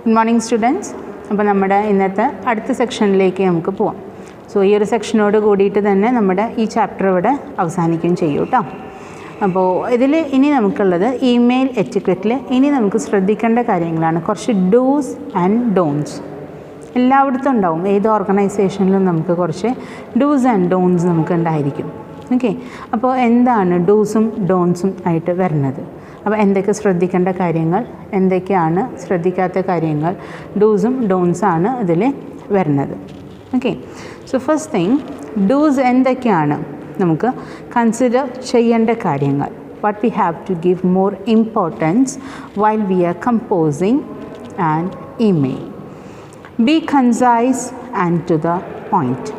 Good morning students. അപ്പോൾ നമ്മുടെ ഇന്നത്തെ അടുത്ത സെക്ഷനിലേക്ക് നമുക്ക് പോവാം. സോ ഈ ഒരു സെക്ഷനോട് കൂടിയിട്ട് തന്നെ നമ്മുടെ ഈ ചാപ്റ്റർ ഇവിടെ അവസാനിക്കുകയും ചെയ്യും കേട്ടോ. അപ്പോൾ ഇതിൽ ഇനി നമുക്കുള്ളത് ഇമെയിൽ എറ്റിക്വറ്റിൽ ഇനി നമുക്ക് ശ്രദ്ധിക്കേണ്ട കാര്യങ്ങളാണ്. കുറച്ച് ഡൂസ് ആൻഡ് ഡോൺസ് എല്ലായിടത്തും ഉണ്ടാവും. ഏത് ഓർഗനൈസേഷനിലും നമുക്ക് കുറച്ച് ഡൂസ് ആൻഡ് ഡോൺസ് നമുക്ക് ഉണ്ടായിരിക്കും. ഓക്കെ, അപ്പോൾ എന്താണ് ഡൂസും ഡോൺസും ആയിട്ട് വരുന്നത്? അപ്പോൾ എന്തൊക്കെ ശ്രദ്ധിക്കേണ്ട കാര്യങ്ങൾ, എന്തൊക്കെയാണ് ശ്രദ്ധിക്കാത്ത കാര്യങ്ങൾ, ഡൂസും ഡോൺസാണ് ഇതിൽ വരുന്നത്. Okay, so first thing do's എന്തൊക്കെയാണ് നമുക്ക് കൺസിഡർ ചെയ്യേണ്ട കാര്യങ്ങൾ. What we have to give more importance while we are composing an email. Be concise and to the point.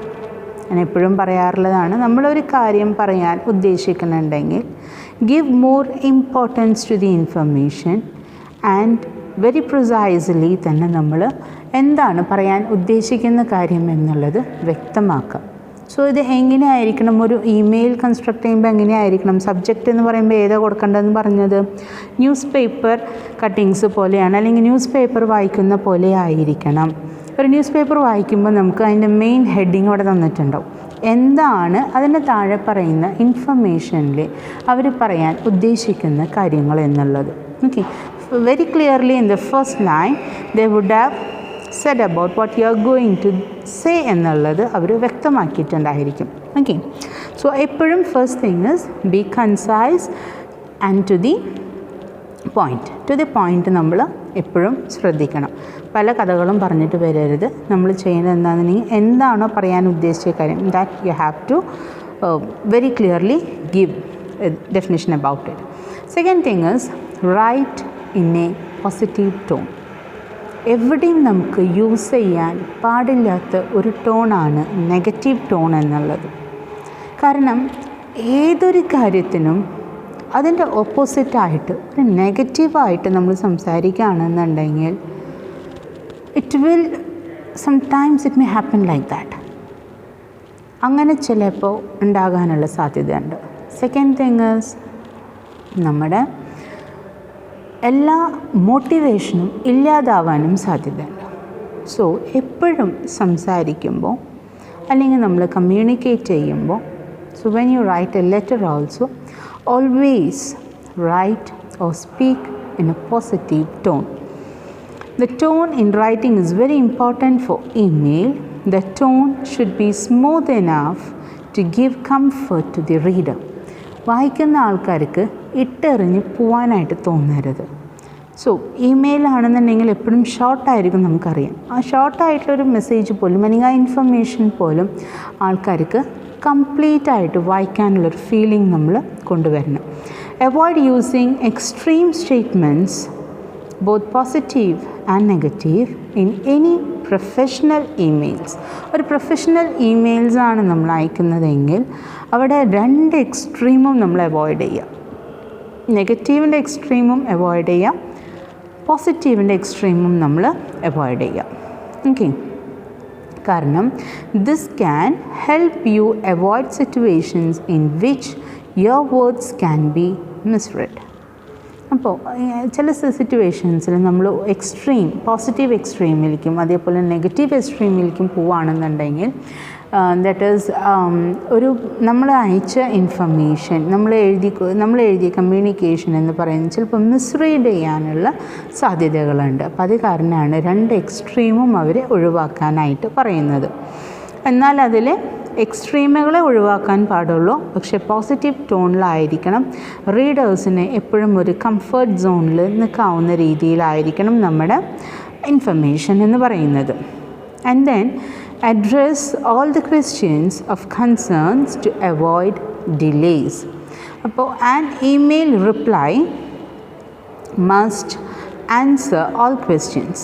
ഞാൻ എപ്പോഴും പറയാറുള്ളതാണ്, നമ്മളൊരു കാര്യം പറയാൻ ഉദ്ദേശിക്കുന്നുണ്ടെങ്കിൽ give more importance to the information and very precisely തന്നെ നമ്മൾ എന്താണ് പറയാൻ ഉദ്ദേശിക്കുന്ന കാര്യം എന്നുള്ളത് വ്യക്തമാക്കുക. സോ ഇത് എങ്ങനെയായിരിക്കണം, ഒരു ഇമെയിൽ കൺസ്ട്രക്ട് ചെയ്യുമ്പോൾ എങ്ങനെയായിരിക്കണം? സബ്ജക്റ്റ് എന്ന് പറയുമ്പോൾ ഏതാ കൊടുക്കേണ്ടതെന്ന് പറഞ്ഞത് ന്യൂസ് പേപ്പർ കട്ടിങ്സ് പോലെയാണ്, അല്ലെങ്കിൽ ന്യൂസ് പേപ്പർ വായിക്കുന്ന പോലെ ആയിരിക്കണം. ഒരു ന്യൂസ് പേപ്പർ വായിക്കുമ്പോൾ നമുക്ക് അതിൻ്റെ മെയിൻ ഹെഡിങ് അവിടെ തന്നിട്ടുണ്ടാവും. എന്താണ് അതിന് താഴെ പറയുന്ന ഇൻഫർമേഷനിൽ അവർ പറയാൻ ഉദ്ദേശിക്കുന്ന കാര്യങ്ങൾ എന്നുള്ളത്. Okay, very clearly in the first line they would have said about what you are going to say എന്നുള്ളത് അവർ വ്യക്തമാക്കിയിട്ടുണ്ടായിരിക്കും. ഓക്കെ, സോ എപ്പോഴും first thing is be concise and to the point. To the point നമ്മൾ എപ്പോഴും ശ്രദ്ധിക്കണം. പല കഥകളും പറഞ്ഞിട്ട് വരരുത്. നമ്മൾ ചെയ്യുന്നത് എന്താണെന്നുണ്ടെങ്കിൽ എന്താണോ പറയാൻ ഉദ്ദേശിച്ച കാര്യം, that you have to very clearly give definition about it. Second thing is write in a positive tone. എവിടെയും നമുക്ക് യൂസ് ചെയ്യാൻ പാടില്ലാത്ത ഒരു ടോണാണ് നെഗറ്റീവ് ടോൺ എന്നുള്ളത്. കാരണം ഏതൊരു കാര്യത്തിനും അതിൻ്റെ ഓപ്പോസിറ്റായിട്ട് ഒരു നെഗറ്റീവായിട്ട് നമ്മൾ സംസാരിക്കുകയാണെന്നുണ്ടെങ്കിൽ it will sometimes it may happen like that. അങ്ങനെ ചിലപ്പോൾ ഉണ്ടാകാനുള്ള സാധ്യതയുണ്ട്. സെക്കൻഡ് തിങ് ഈസ് നമ്മുടെ എല്ലാ മോട്ടിവേഷനും ഇല്ലാതാവാനും സാധ്യതയുണ്ട്. സോ എപ്പോഴും സംസാരിക്കുമ്പോൾ അല്ലെങ്കിൽ നമ്മൾ കമ്മ്യൂണിക്കേറ്റ് ചെയ്യുമ്പോൾ, so when you write a letter also always write or speak in a positive tone. The tone in writing is very important for email. The tone should be smooth enough to give comfort to the reader. വായിക്കുന്ന ആൾക്കാർക്ക് ഇട്ടെറിഞ്ഞ് പോവാനായിട്ട് തോന്നരുത്. So email ആണെന്നുണ്ടെങ്കിൽ എപ്പോഴും ഷോർട്ടായിരിക്കും, നമുക്കറിയാം. ആ ഷോർട്ടായിട്ടുള്ളൊരു message പോലും അല്ലെങ്കിൽ ആ ഇൻഫർമേഷൻ പോലും ആൾക്കാർക്ക് കംപ്ലീറ്റ് ആയിട്ട് വായിക്കാനുള്ളൊരു ഫീലിംഗ് നമ്മൾ കൊണ്ടുവരണം. Avoid using extreme statements both positive and negative in any professional emails. ഒരു പ്രൊഫഷണൽ ഇമെയിൽസാണ് നമ്മൾ അയക്കുന്നതെങ്കിൽ അവിടെ രണ്ട് എക്സ്ട്രീമും നമ്മൾ അവോയ്ഡ് ചെയ്യുക. നെഗറ്റീവിൻ്റെ എക്സ്ട്രീമും അവോയ്ഡ് ചെയ്യുക, പോസിറ്റീവിൻ്റെ എക്സ്ട്രീമും നമ്മൾ അവോയ്ഡ് ചെയ്യുക. ഓക്കെ, കാരണം this can help you avoid situations in which your words can be misread. അപ്പോൾ ചില സിറ്റുവേഷൻസിൽ നമ്മൾ എക്സ്ട്രീം പോസിറ്റീവ് എക്സ്ട്രീമിലേക്കും അതേപോലെ നെഗറ്റീവ് എക്സ്ട്രീമിലേക്കും പോവുകയാണെന്നുണ്ടെങ്കിൽ ദാറ്റ് ഈസ് ഒരു നമ്മൾ അയച്ച ഇൻഫർമേഷൻ, നമ്മൾ എഴുതിയ കമ്മ്യൂണിക്കേഷൻ എന്ന് പറയുന്നത് ചിലപ്പോൾ മിസ്റീഡ് ചെയ്യാനുള്ള സാധ്യതകളുണ്ട്. അപ്പോൾ അത് കാരണമാണ് രണ്ട് എക്സ്ട്രീമും അവർ ഒഴിവാക്കാനായിട്ട് പറയുന്നത്. എന്നാൽ അതിൽ എക്സ്ട്രീമുകളെ ഒഴിവാക്കാൻ പാടുള്ളൂ, പക്ഷേ പോസിറ്റീവ് ടോണിലായിരിക്കണം. റീഡേഴ്സിനെ എപ്പോഴും ഒരു കംഫർട്ട് സോണിൽ നിൽക്കാവുന്ന രീതിയിലായിരിക്കണം നമ്മുടെ ഇൻഫർമേഷൻ എന്ന് പറയുന്നത്. And then address all the questions of concerns to avoid delays. അപ്പോൾ an email reply must answer all questions,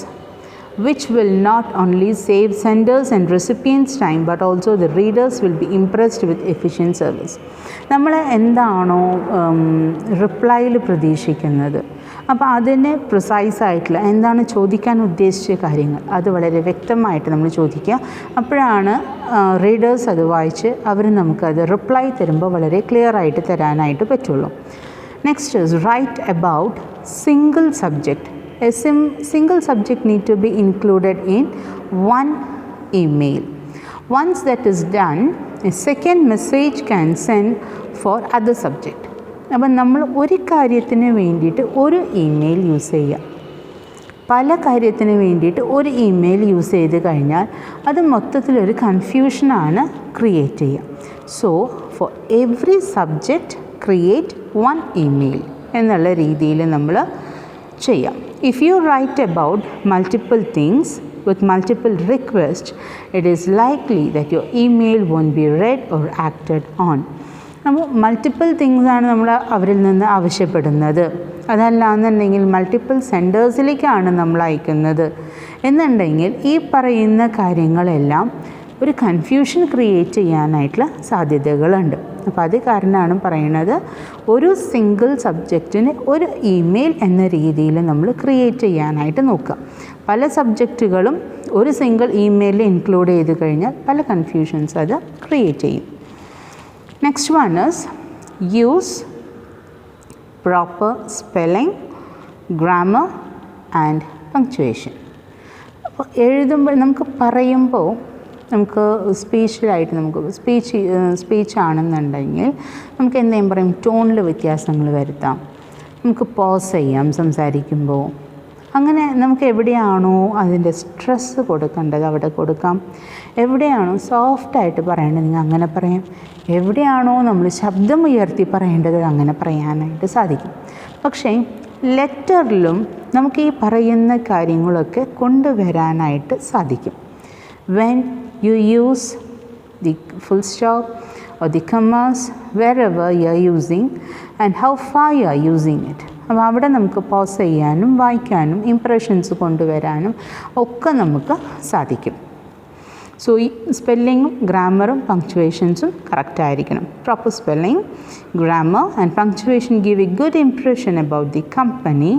which will not only save senders and recipients time but also the readers will be impressed with efficient service. നമ്മൾ എന്താണോ റിപ്ലൈയിൽ പ്രതീക്ഷിക്കുന്നത്, അപ്പോൾ അതിന് പ്രിസൈസായിട്ടുള്ള എന്താണ് ചോദിക്കാൻ ഉദ്ദേശിച്ച കാര്യങ്ങൾ അത് വളരെ വ്യക്തമായിട്ട് നമ്മൾ ചോദിക്കുക. അപ്പോഴാണ് റീഡേഴ്സ് അത് വായിച്ച് അവർ നമുക്കത് റിപ്ലൈ തരുമ്പോൾ വളരെ ക്ലിയർ ആയിട്ട് തരാനായിട്ട് പറ്റുള്ളൂ. Next is write about single subject. a single subject need to be included in one email. Once that is done, a second message can send for other subject. അപ്പം നമ്മൾ ഒരു കാര്യത്തിന് വേണ്ടിയിട്ട് ഒരു ഇമെയിൽ യൂസ് ചെയ്യുക, പല കാര്യത്തിന് വേണ്ടിയിട്ട് ഒരു ഇമെയിൽ യൂസ് ചെയ്ത് കഴിഞ്ഞാൽ അത് മൊത്തത്തിലൊരു കൺഫ്യൂഷനാണ് ക്രിയേറ്റ് ചെയ്യുക. So for every subject create one email എന്നുള്ള രീതിയിൽ നമ്മൾ ചെയ്യാം. If you write about multiple things with multiple request, it is likely that your email won't be read or acted on. അപ്പോൾ മൾട്ടിപ്പിൾ തിങ്സാണ് നമ്മൾ അവരിൽ നിന്ന് ആവശ്യപ്പെടുന്നത്, അതല്ലാന്നുണ്ടെങ്കിൽ മൾട്ടിപ്പിൾ സെൻറ്റേഴ്സിലേക്കാണ് നമ്മൾ അയക്കുന്നത് എന്നുണ്ടെങ്കിൽ ഈ പറയുന്ന കാര്യങ്ങളെല്ലാം ഒരു കൺഫ്യൂഷൻ ക്രിയേറ്റ് ചെയ്യാനായിട്ടുള്ള സാധ്യതകളുണ്ട്. അപ്പോൾ അത് കാരണമാണ് പറയുന്നത് ഒരു സിംഗിൾ സബ്ജക്റ്റിന് ഒരു ഇമെയിൽ എന്ന രീതിയിൽ നമ്മൾ ക്രിയേറ്റ് ചെയ്യാനായിട്ട് നോക്കുക. പല സബ്ജക്റ്റുകളും ഒരു സിംഗിൾ ഇമെയിലിൽ ഇൻക്ലൂഡ് ചെയ്ത് കഴിഞ്ഞാൽ പല കൺഫ്യൂഷൻസ് അത് ക്രിയേറ്റ് ചെയ്യും. Next one is use proper spelling, grammar and punctuation. അപ്പോൾ എഴുതുമ്പോൾ നമുക്ക് പറയുമ്പോൾ നമുക്ക് സ്പീച്ചിലായിട്ട് നമുക്ക് സ്പീച്ച് ആണെന്നുണ്ടെങ്കിൽ നമുക്ക് എന്തെങ്കിലും പറയും, ടോണിൽ വ്യത്യാസങ്ങൾ വരുത്താം, നമുക്ക് പോസ് ചെയ്യാം സംസാരിക്കുമ്പോൾ. അങ്ങനെ നമുക്ക് എവിടെയാണോ അതിൻ്റെ സ്ട്രെസ്സ് കൊടുക്കേണ്ടത് അവിടെ കൊടുക്കാം, എവിടെയാണോ സോഫ്റ്റായിട്ട് പറയേണ്ടത് നിങ്ങൾ അങ്ങനെ പറയാം, എവിടെയാണോ നമ്മൾ ശബ്ദം ഉയർത്തി പറയേണ്ടത് അങ്ങനെ പറയാനായിട്ട് സാധിക്കും. പക്ഷേ ലെറ്ററിലും നമുക്ക് ഈ പറയുന്ന കാര്യങ്ങളൊക്കെ കൊണ്ടുവരാനായിട്ട് സാധിക്കും. When you use the full stop or the commas wherever you are using and how far you are using it. അപ്പോൾ അവിടെ നമുക്ക് പോസ് ചെയ്യാനും വായിക്കാനും ഇംപ്രഷൻസ് കൊണ്ടുവരാനും ഒക്കെ നമുക്ക് സാധിക്കും. സോ ഈ സ്പെല്ലിങ്ങും ഗ്രാമറും പങ്ക്ച്വേഷൻസും കറക്റ്റായിരിക്കണം. Proper spelling, grammar and punctuation give a good impression about the company.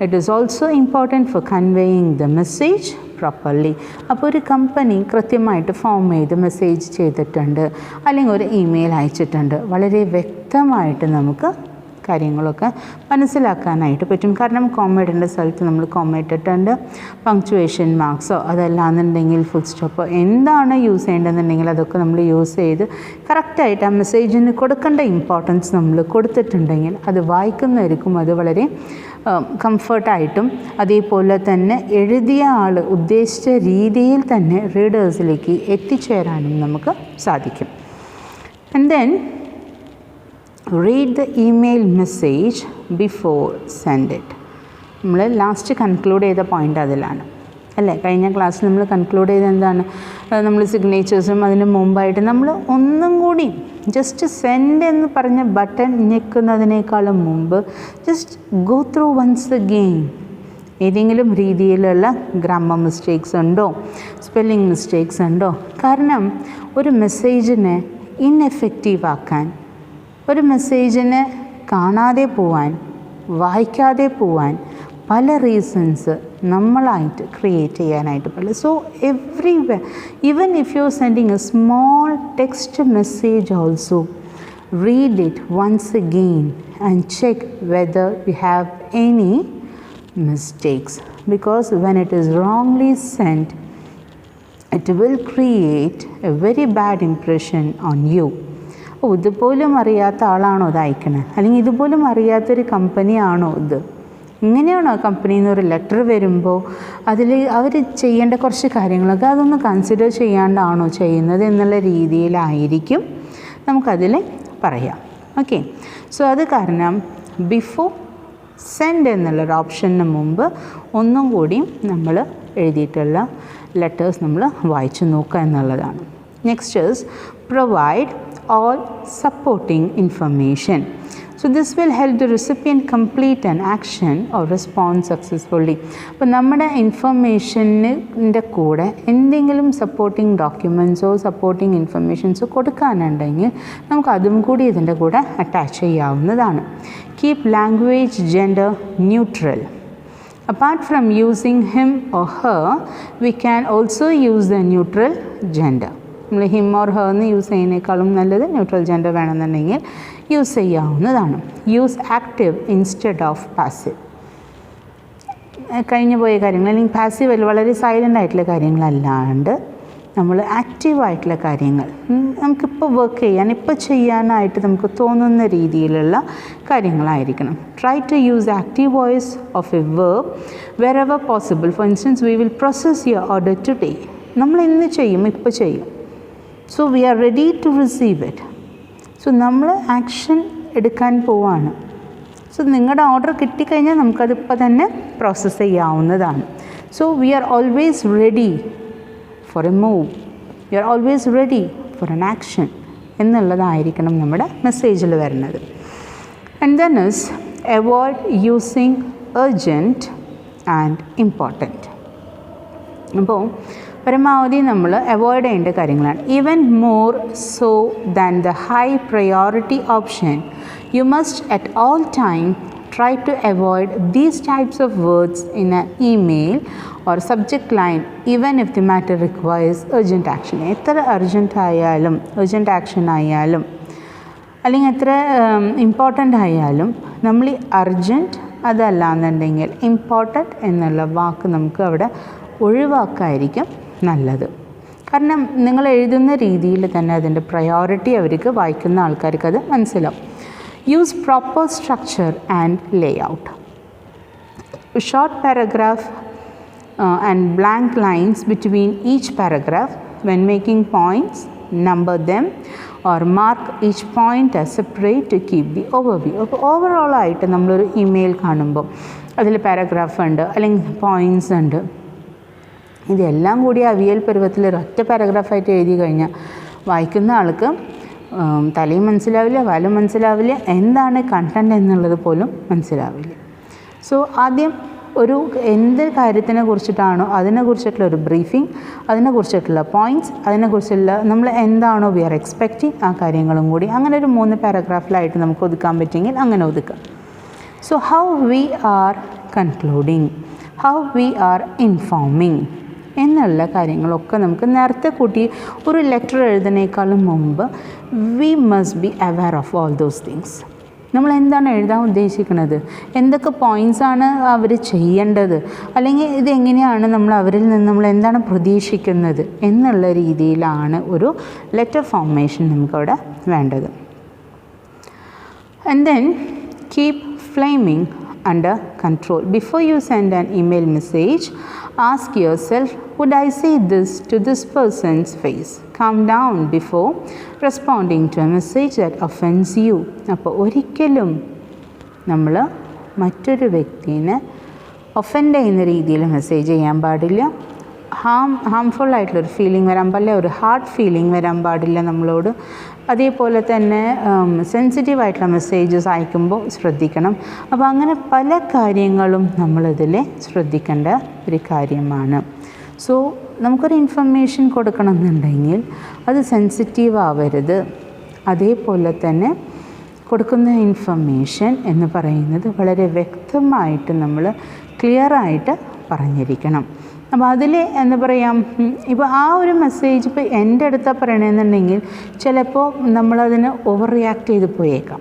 It is also important for conveying the message properly. അപ്പോൾ ഒരു കമ്പനി കൃത്യമായിട്ട് ഫോം ചെയ്ത് മെസ്സേജ് ചെയ്തിട്ടുണ്ട് അല്ലെങ്കിൽ ഒരു ഇമെയിൽ അയച്ചിട്ടുണ്ട്, വളരെ വ്യക്തമായിട്ട് നമുക്ക് കാര്യങ്ങളൊക്കെ മനസ്സിലാക്കാനായിട്ട് പറ്റും. കാരണം കോമ ഇടേണ്ട സ്ഥലത്ത് നമ്മൾ കോമ ഇട്ടിട്ടുണ്ട്, പങ്ക്ച്വേഷൻ മാർക്സോ അതല്ലാന്നുണ്ടെങ്കിൽ ഫുൾ സ്റ്റോപ്പോ എന്താണ് യൂസ് ചെയ്യേണ്ടതെന്നുണ്ടെങ്കിൽ അതൊക്കെ നമ്മൾ യൂസ് ചെയ്ത് കറക്റ്റായിട്ട് ആ മെസ്സേജിന് കൊടുക്കേണ്ട ഇമ്പോർട്ടൻസ് നമ്മൾ കൊടുത്തിട്ടുണ്ടെങ്കിൽ അത് വായിക്കുന്നവർക്കും അത് വളരെ കംഫർട്ടായിട്ടും അതേപോലെ തന്നെ എഴുതിയ ആൾ ഉദ്ദേശിച്ച രീതിയിൽ തന്നെ റീഡേഴ്സിലേക്ക് എത്തിച്ചേരാനും നമുക്ക് സാധിക്കും. And then read the email message before send it. നമ്മൾ ലാസ്റ്റ് കൺക്ലൂഡ് ചെയ്ത പോയിൻ്റ് അതിലാണ് അല്ലേ. കഴിഞ്ഞ ക്ലാസ്സിൽ നമ്മൾ കൺക്ലൂഡ് ചെയ്ത് എന്താണ്, നമ്മൾ സിഗ്നേച്ചേഴ്സും അതിന് മുമ്പായിട്ട് നമ്മൾ ഒന്നും കൂടി ജസ്റ്റ് സെൻഡ് എന്ന് പറഞ്ഞ ബട്ടൺ ഞെക്കുന്നതിനേക്കാളും മുമ്പ് just go through once again. ഏതെങ്കിലും രീതിയിലുള്ള ഗ്രാമർ മിസ്റ്റേക്സ് ഉണ്ടോ, സ്പെല്ലിംഗ് മിസ്റ്റേക്സ് ഉണ്ടോ? കാരണം ഒരു മെസ്സേജിനെ ഇൻഎഫക്റ്റീവ് ആക്കാൻ, ഒരു മെസ്സേജിനെ കാണാതെ പോവാൻ, വായിക്കാതെ പോവാൻ പല റീസൺസ് നമ്മളായിട്ട് ക്രിയേറ്റ് ചെയ്യാനായിട്ട് പറ്റില്ല. So everywhere, even if you R sending A small text message also, read it once again and check whether you have any mistakes, because when it is wrongly sent, it will create a very bad impression on you. ഇതുപോലും അറിയാത്ത ആളാണോ ഇത് അയക്കണേ, അല്ലെങ്കിൽ ഇതുപോലും അറിയാത്തൊരു കമ്പനിയാണോ ഇത്, ഇങ്ങനെയാണോ കമ്പനിയിൽ നിന്ന് ഒരു ലെറ്റർ വരുമ്പോൾ അതിൽ അവർ ചെയ്യേണ്ട കുറച്ച് കാര്യങ്ങളൊക്കെ അതൊന്ന് കൺസിഡർ ചെയ്യാണ്ടാണോ ചെയ്യുന്നത് എന്നുള്ള രീതിയിലായിരിക്കും നമുക്കതിൽ പറയാം. ഓക്കെ, സോ അത് കാരണം ബിഫോർ സെൻഡ് എന്നുള്ളൊരു ഓപ്ഷന് മുമ്പ് ഒന്നും കൂടിയും നമ്മൾ എഴുതിയിട്ടുള്ള ലെറ്റേഴ്സ് നമ്മൾ വായിച്ചു നോക്കുക എന്നുള്ളതാണ്. Next is provide all supporting information. So this will help the recipient complete an action or respond successfully. അപ്പോൾ നമ്മുടെ ഇൻഫർമേഷൻ്റെ കൂടെ എന്തെങ്കിലും സപ്പോർട്ടിംഗ് ഡോക്യുമെൻറ്റ്സോ സപ്പോർട്ടിംഗ് ഇൻഫർമേഷൻസോ കൊടുക്കാനുണ്ടെങ്കിൽ നമുക്ക് അതും കൂടി ഇതിൻ്റെ കൂടെ അറ്റാച്ച് ചെയ്യാവുന്നതാണ്. Keep language gender neutral. Apart from using him or her, we can also use the neutral gender. നമ്മൾ ഹിം ഓർ ഹർ എന്ന് യൂസ് ചെയ്യുന്നതിനേക്കാളും നല്ലത് ന്യൂട്രൽ ജെൻഡർ വേണമെന്നുണ്ടെങ്കിൽ യൂസ് ചെയ്യാവുന്നതാണ്. Use active instead of passive. കഴിഞ്ഞു പോയ കാര്യങ്ങൾ അല്ലെങ്കിൽ പാസീവ് വളരെ സൈലൻ്റ് ആയിട്ടുള്ള കാര്യങ്ങളല്ലാണ്ട് നമ്മൾ ആക്റ്റീവായിട്ടുള്ള കാര്യങ്ങൾ നമുക്കിപ്പോൾ വർക്ക് ചെയ്യാൻ ഇപ്പോൾ ചെയ്യാനായിട്ട് നമുക്ക് തോന്നുന്ന രീതിയിലുള്ള കാര്യങ്ങളായിരിക്കണം. Try to use active voice of a verb wherever possible. For instance we will process your order today. നമ്മൾ ഇന്ന് ചെയ്യും, ഇപ്പോൾ ചെയ്യും. So we are ready to receive it. So നമ്മൾ ആക്ഷൻ എടുക്കാൻ പോവാണ്. സോ നിങ്ങളുടെ ഓർഡർ കിട്ടിക്കഴിഞ്ഞാൽ നമുക്കതിപ്പോൾ തന്നെ പ്രോസസ്സ് ചെയ്യാവുന്നതാണ്. So we are always ready for a move. You are always ready for an action എന്നുള്ളതായിരിക്കണം നമ്മുടെ മെസ്സേജിൽ വരുന്നത്. And then is avoid using urgent and important. അപ്പോൾ പരമാവധി നമ്മൾ അവോയ്ഡ് ചെയ്യേണ്ട കാര്യങ്ങളാണ്. Even more so than the high priority option you must at all time try to avoid these types of words in an email or subject line even if the matter requires urgent action. എത്ര urgent ആയാലും urgent action ആയാലും അല്ലെങ്കിൽ എത്ര important ആയാലും നമ്മൾ ഈ urgent അതല്ല എന്നുണ്ടെങ്കിൽ ഇമ്പോർട്ടൻ്റ് എന്നുള്ള വാക്ക് നമുക്ക് അവിടെ ഒഴിവാക്കായിരിക്കും നല്ലത്. കാരണം നിങ്ങൾ എഴുതുന്ന രീതിയിൽ തന്നെ അതിൻ്റെ പ്രയോറിറ്റി അവർക്ക് വായിക്കുന്ന ആൾക്കാർക്ക് അത് മനസ്സിലാവും. Use proper structure and layout. A short paragraph and blank lines between each paragraph. When making points, number them or mark each point as separate to keep the overview. അപ്പോൾ ഓവറോൾ ആയിട്ട് നമ്മളൊരു email കാണുമ്പോൾ അതിൽ paragraph ഉണ്ട് അല്ലെങ്കിൽ points ഉണ്ട്. ഇതെല്ലാം കൂടി അവിയൽ പരുവത്തിൽ ഒരൊറ്റ പാരഗ്രാഫായിട്ട് എഴുതി കഴിഞ്ഞാൽ വായിക്കുന്ന ആൾക്ക് തലയും മനസ്സിലാവില്ല, വാലും മനസ്സിലാവില്ല, എന്താണ് കണ്ടൻറ് എന്നുള്ളത് പോലും മനസ്സിലാവില്ല. സോ ആദ്യം ഒരു എന്ത് കാര്യത്തിനെ കുറിച്ചിട്ടാണോ അതിനെക്കുറിച്ചിട്ടുള്ള ഒരു ബ്രീഫിംഗ്, അതിനെക്കുറിച്ചിട്ടുള്ള പോയിൻറ്റ്സ്, അതിനെക്കുറിച്ചുള്ള നമ്മൾ എന്താണോ വി ആർ എക്സ്പെക്റ്റിംഗ് ആ കാര്യങ്ങളും കൂടി അങ്ങനെ ഒരു 3 പാരഗ്രാഫിലായിട്ട് നമുക്ക് ഒതുക്കാൻ പറ്റുമെങ്കിൽ അങ്ങനെ ഒതുക്കാം. So how we are concluding, how we are informing എന്നുള്ള കാര്യങ്ങളൊക്കെ നമുക്ക് നേരത്തെ കൂട്ടി ഒരു ലെറ്റർ എഴുതുന്നതിനേക്കാളും മുമ്പ് we must be aware of all those things. നമ്മൾ എന്താണ് എഴുതാൻ ഉദ്ദേശിക്കുന്നത്, എന്തൊക്കെ പോയിൻറ്റ്സാണ് അവർ ചെയ്യേണ്ടത്, അല്ലെങ്കിൽ ഇതെങ്ങനെയാണ് നമ്മൾ അവരിൽ നിന്ന് നമ്മൾ എന്താണ് പ്രതീക്ഷിക്കുന്നത് എന്നുള്ള രീതിയിലാണ് ഒരു ലെറ്റർ ഫോർമേഷൻ നമുക്കവിടെ വേണ്ടത്. And then keep flaming under control. Before you send an email message, ask yourself, would I say this to this person's face? Calm down before responding to a message that offends you. അപ്പോൾ ഒരിക്കലും നമ്മൾ മറ്റൊരു വ്യക്തിനെ offend ചെയ്യുന്ന രീതിയിൽ message ചെയ്യാൻ പാടില്ല. Harmful ആയിട്ടുള്ളൊരു feeling വരാൻ പാടില്ല, ഒരു ഹാർട്ട് ഫീലിംഗ് വരാൻ പാടില്ല നമ്മളോട്. അതേപോലെ തന്നെ സെൻസിറ്റീവ് ആയിട്ടുള്ള മെസ്സേജസ് അയക്കുമ്പോൾ ശ്രദ്ധിക്കണം. അപ്പോൾ അങ്ങനെ പല കാര്യങ്ങളും നമ്മളിതിൽ ശ്രദ്ധിക്കേണ്ട ഒരു കാര്യമാണ്. സോ നമുക്കൊരു ഇൻഫർമേഷൻ കൊടുക്കണം എന്നുണ്ടെങ്കിൽ അത് സെൻസിറ്റീവ് ആവരുത്. അതേപോലെ തന്നെ കൊടുക്കുന്ന ഇൻഫർമേഷൻ എന്ന് പറയുന്നത് വളരെ വ്യക്തമായിട്ട് നമ്മൾ ക്ലിയറായിട്ട് പറഞ്ഞിരിക്കണം. അപ്പോൾ അതിൽ എന്താ പറയുക, ഇപ്പോൾ ആ ഒരു മെസ്സേജ് ഇപ്പോൾ എൻ്റെ അടുത്താണ് പറയണമെന്നുണ്ടെങ്കിൽ ചിലപ്പോൾ നമ്മളതിന് ഓവർ റിയാക്ട് ചെയ്ത് പോയേക്കാം.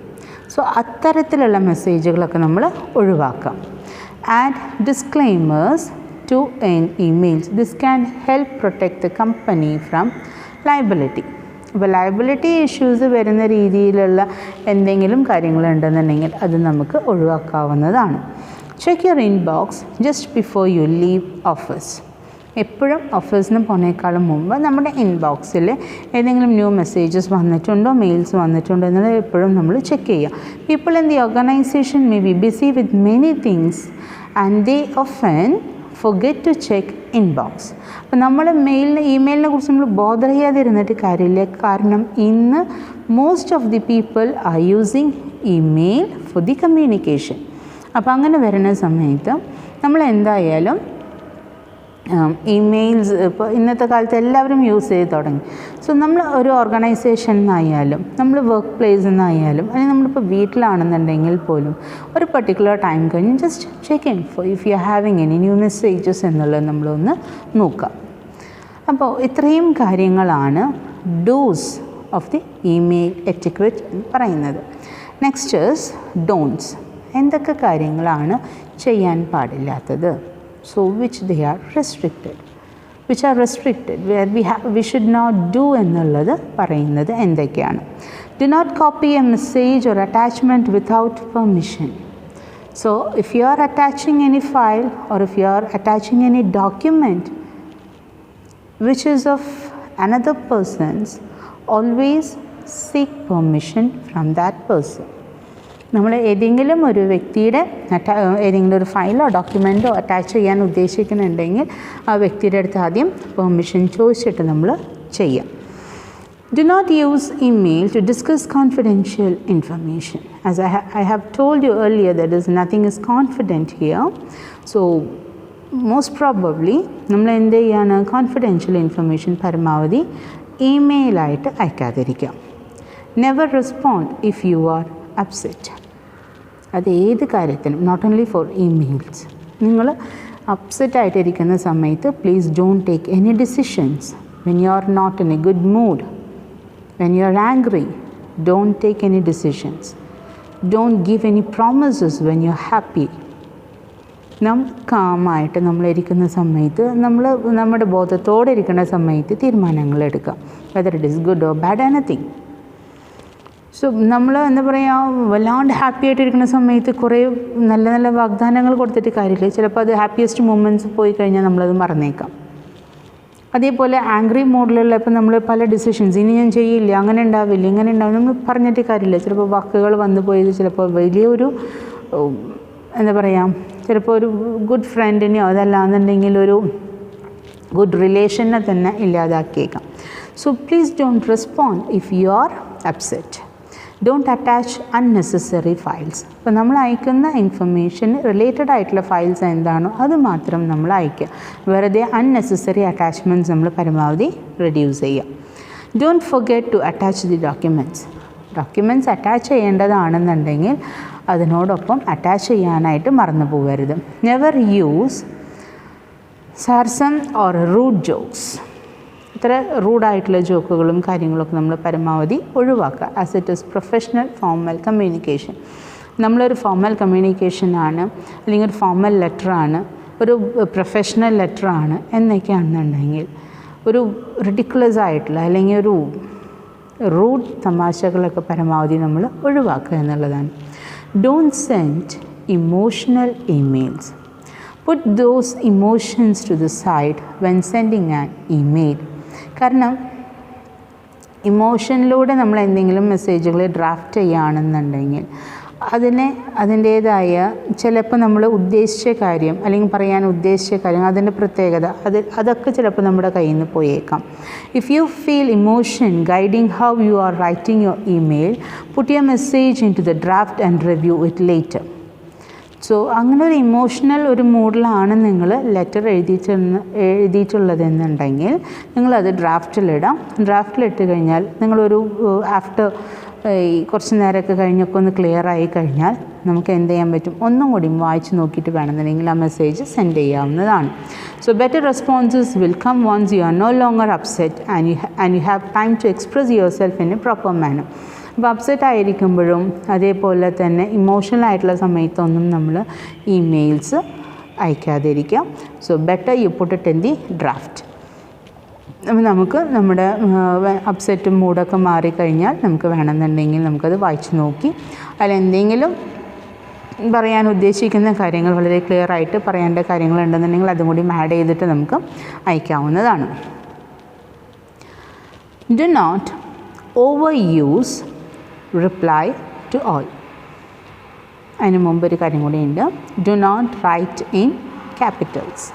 സോ അത്തരത്തിലുള്ള മെസ്സേജുകളൊക്കെ നമ്മൾ ഒഴിവാക്കാം. Add disclaimers to emails. This can help protect the company from liability. അപ്പോൾ ലയബിലിറ്റി ഇഷ്യൂസ് വരുന്ന രീതിയിലുള്ള എന്തെങ്കിലും കാര്യങ്ങളുണ്ടെന്നുണ്ടെങ്കിൽ അത് നമുക്ക് ഒഴിവാക്കാവുന്നതാണ്. Check your inbox just before you leave office. എപ്പോഴും ഓഫീസിന് പോകുന്നതിനേക്കാളും മുമ്പ് നമ്മുടെ ഇൻബോക്സിൽ ഏതെങ്കിലും ന്യൂ മെസ്സേജസ് വന്നിട്ടുണ്ടോ, മെയിൽസ് വന്നിട്ടുണ്ടോ എന്നുള്ളത് എപ്പോഴും നമ്മൾ ചെക്ക് ചെയ്യുക. People in the organisation may be busy with many things and they often forget to check inbox. അപ്പോൾ നമ്മൾ ഇമെയിലിനെ കുറിച്ച് നമ്മൾ ബോധർ ചെയ്യാതിരുന്നിട്ട് കാര്യമില്ല. കാരണം ഇന്ന് most of the people are using email for the communication. അപ്പോൾ അങ്ങനെ വരുന്ന സമയത്ത് നമ്മൾ എന്തായാലും ഇമെയിൽസ് ഇപ്പോൾ ഇന്നത്തെ കാലത്ത് എല്ലാവരും യൂസ് ചെയ്ത് തുടങ്ങി. സോ നമ്മൾ ഒരു ഓർഗനൈസേഷൻ എന്നായാലും നമ്മൾ വർക്ക് പ്ലേസിൽ നിന്നായാലും അല്ലെങ്കിൽ നമ്മളിപ്പോൾ വീട്ടിലാണെന്നുണ്ടെങ്കിൽ പോലും ഒരു പർട്ടിക്കുലർ ടൈം കഴിഞ്ഞ് just check in for if you are having any new messages എന്നുള്ളത് നമ്മളൊന്ന് നോക്കാം. അപ്പോൾ ഇത്രയും കാര്യങ്ങളാണ് do's of the email etiquette എന്ന് പറയുന്നത്. Next is don'ts. എന്തൊക്കെ കാര്യങ്ങളാണ് ചെയ്യാൻ പാടില്ലാത്തത്. So which they are restricted. Which are restricted, where we should not do എന്നുള്ളത് പറയുന്നത് എന്തൊക്കെയാണ്? Do not copy a message or attachment without permission. So if you are attaching any file or if you are attaching any document which is of another person's, always seek permission from that person. നമ്മൾ ഏതെങ്കിലും ഒരു വ്യക്തിയുടെ ഏതെങ്കിലും ഒരു ഫയലോ ഡോക്യുമെൻറ്റോ attach ചെയ്യാൻ ഉദ്ദേശിക്കുന്നുണ്ടെങ്കിൽ ആ വ്യക്തിയുടെ അടുത്ത് ആദ്യം പെർമിഷൻ ചോദിച്ചിട്ട് നമ്മൾ ചെയ്യാം. Do not use email to discuss confidential information. As I have told you earlier, that is nothing is confident here. So most probably നമ്മൾ എന്ത് ചെയ്യാണ്, കോൺഫിഡൻഷ്യൽ ഇൻഫർമേഷൻ പരമാവധി ഇമെയിലായിട്ട് അയക്കാതിരിക്കുക. Never respond if you are upset. അത് ഏത് കാര്യത്തിനും, not only four emails. നിങ്ങൾ അപ്സെറ്റായിട്ടിരിക്കുന്ന സമയത്ത് please don't take any decisions when you are not in a good mood. When you are angry, don't take any decisions. Don't give any promises when you are happy. കാമായിട്ട് നമ്മളിരിക്കുന്ന സമയത്ത് നമ്മുടെ ബോധത്തോടെ ഇരിക്കുന്ന സമയത്ത് തീരുമാനങ്ങൾ എടുക്കുക, whether it is good or bad anything. So നമ്മൾ എന്താ പറയുക, വല്ലാണ്ട് ഹാപ്പി ആയിട്ടിരിക്കുന്ന സമയത്ത് കുറേ നല്ല നല്ല വാഗ്ദാനങ്ങൾ കൊടുത്തിട്ട് കാര്യമില്ല. ചിലപ്പോൾ അത് ഹാപ്പിയസ്റ്റ് മൊമെൻറ്റ്സ് പോയി കഴിഞ്ഞാൽ നമ്മളത് മറന്നേക്കാം. അതേപോലെ ആംഗ്രി മോഡിലുള്ള ഇപ്പോൾ നമ്മൾ പല ഡിസിഷൻസ്, ഇനി ഞാൻ ചെയ്യില്ല, അങ്ങനെ ഉണ്ടാവില്ല, ഇങ്ങനെ ഉണ്ടാവില്ല, നമ്മൾ പറഞ്ഞിട്ട് കാര്യമില്ല. ചിലപ്പോൾ വാക്കുകൾ വന്നു പോയത് ചിലപ്പോൾ വലിയൊരു എന്താ പറയുക, ചിലപ്പോൾ ഒരു ഗുഡ് ഫ്രണ്ടിനെയോ അതല്ലാന്നുണ്ടെങ്കിൽ ഒരു ഗുഡ് റിലേഷനെ തന്നെ ഇല്ലാതാക്കിയേക്കാം. So please don't respond if you are upset. Don't attach unnecessary files. അപ്പോൾ നമ്മൾ അയക്കുന്ന ഇൻഫർമേഷന് റിലേറ്റഡ് ആയിട്ടുള്ള ഫയൽസ് എന്താണോ അത് മാത്രം നമ്മൾ അയക്കുക. വെറുതെ അൺനെസസറി അറ്റാച്ച്മെൻറ്റ്സ് നമ്മൾ പരമാവധി റെഡ്യൂസ് ചെയ്യുക. Don't forget to attach the documents attach ചെയ്യേണ്ടതാണെന്നുണ്ടെങ്കിൽ അതിനോടൊപ്പം അറ്റാച്ച് ചെയ്യാനായിട്ട് മറന്നു പോകരുത്. Never use sarcasm or rude jokes. ഇത്ര റൂഡായിട്ടുള്ള ജോക്കുകളും കാര്യങ്ങളൊക്കെ നമ്മൾ പരമാവധി ഒഴിവാക്കുക. As it is professional formal communication. നമ്മളൊരു ഫോർമൽ കമ്മ്യൂണിക്കേഷനാണ്, അല്ലെങ്കിൽ ഒരു ഫോർമൽ ലെറ്ററാണ്, ഒരു പ്രൊഫഷണൽ ലെറ്ററാണ് എന്നൊക്കെയാണെന്നുണ്ടെങ്കിൽ ഒരു റിഡിക്കുലസ് ആയിട്ടുള്ള അല്ലെങ്കിൽ ഒരു റൂഡ് തമാശകളൊക്കെ പരമാവധി നമ്മൾ ഒഴിവാക്കുക എന്നുള്ളതാണ്. Don't send emotional emails. Put those emotions to the side when sending an email. കാരണം ഇമോഷനിലൂടെ നമ്മൾ എന്തെങ്കിലും മെസ്സേജുകൾ ഡ്രാഫ്റ്റ് ചെയ്യുകയാണെന്നുണ്ടെങ്കിൽ അതിൻ്റേതായ ചിലപ്പോൾ നമ്മൾ ഉദ്ദേശിച്ച കാര്യം അല്ലെങ്കിൽ പറയാൻ ഉദ്ദേശിച്ച കാര്യം അതിൻ്റെ പ്രത്യേകത അതൊക്കെ ചിലപ്പോൾ നമ്മുടെ കയ്യിൽ നിന്ന് പോയേക്കാം. If you feel emotion guiding how you are writing your email, put your message into the draft and review it later. So അങ്ങനെ ഒരു ഇമോഷണൽ ഒരു മൂഡിലാണ് നിങ്ങൾ ലെറ്റർ എഴുതിയിട്ടുള്ളതെന്നുണ്ടെങ്കിൽ നിങ്ങളത് ഡ്രാഫ്റ്റിലിട്ട് കഴിഞ്ഞാൽ നിങ്ങളൊരു ആഫ്റ്റർ കുറച്ച് നേരമൊക്കെ കഴിഞ്ഞൊക്കെ ഒന്ന് ക്ലിയർ ആയി കഴിഞ്ഞാൽ നമുക്ക് എന്ത് ചെയ്യാൻ പറ്റും, ഒന്നും കൂടി വായിച്ച് നോക്കിയിട്ട് വേണമെന്നുണ്ടെങ്കിൽ ആ മെസ്സേജ് സെൻഡ് ചെയ്യാവുന്നതാണ്. So better responses will come once you are no longer upset and you have time to express yourself in a proper manner. അപ്പോൾ അപ്സെറ്റ് ആയിരിക്കുമ്പോഴും അതേപോലെ തന്നെ ഇമോഷണൽ ആയിട്ടുള്ള സമയത്തൊന്നും നമ്മൾ ഇമെയിൽസ് അയക്കാതിരിക്കാം. So better you put it in the draft. അപ്പോൾ നമുക്ക് നമ്മുടെ അപ്സെറ്റും മൂഡൊക്കെ മാറിക്കഴിഞ്ഞാൽ നമുക്ക് വേണമെന്നുണ്ടെങ്കിൽ നമുക്കത് വായിച്ച് നോക്കി അതിലെന്തെങ്കിലും പറയാൻ ഉദ്ദേശിക്കുന്ന കാര്യങ്ങൾ വളരെ ക്ലിയർ ആയിട്ട് പറയേണ്ട കാര്യങ്ങളുണ്ടെന്നുണ്ടെങ്കിൽ അതും കൂടി ആഡ് ചെയ്തിട്ട് നമുക്ക് അയക്കാവുന്നതാണ്. Do not overuse reply to all. അതിന് മുമ്പ് ഒരു കാര്യം കൂടിയുണ്ട്. Do not write in capitals.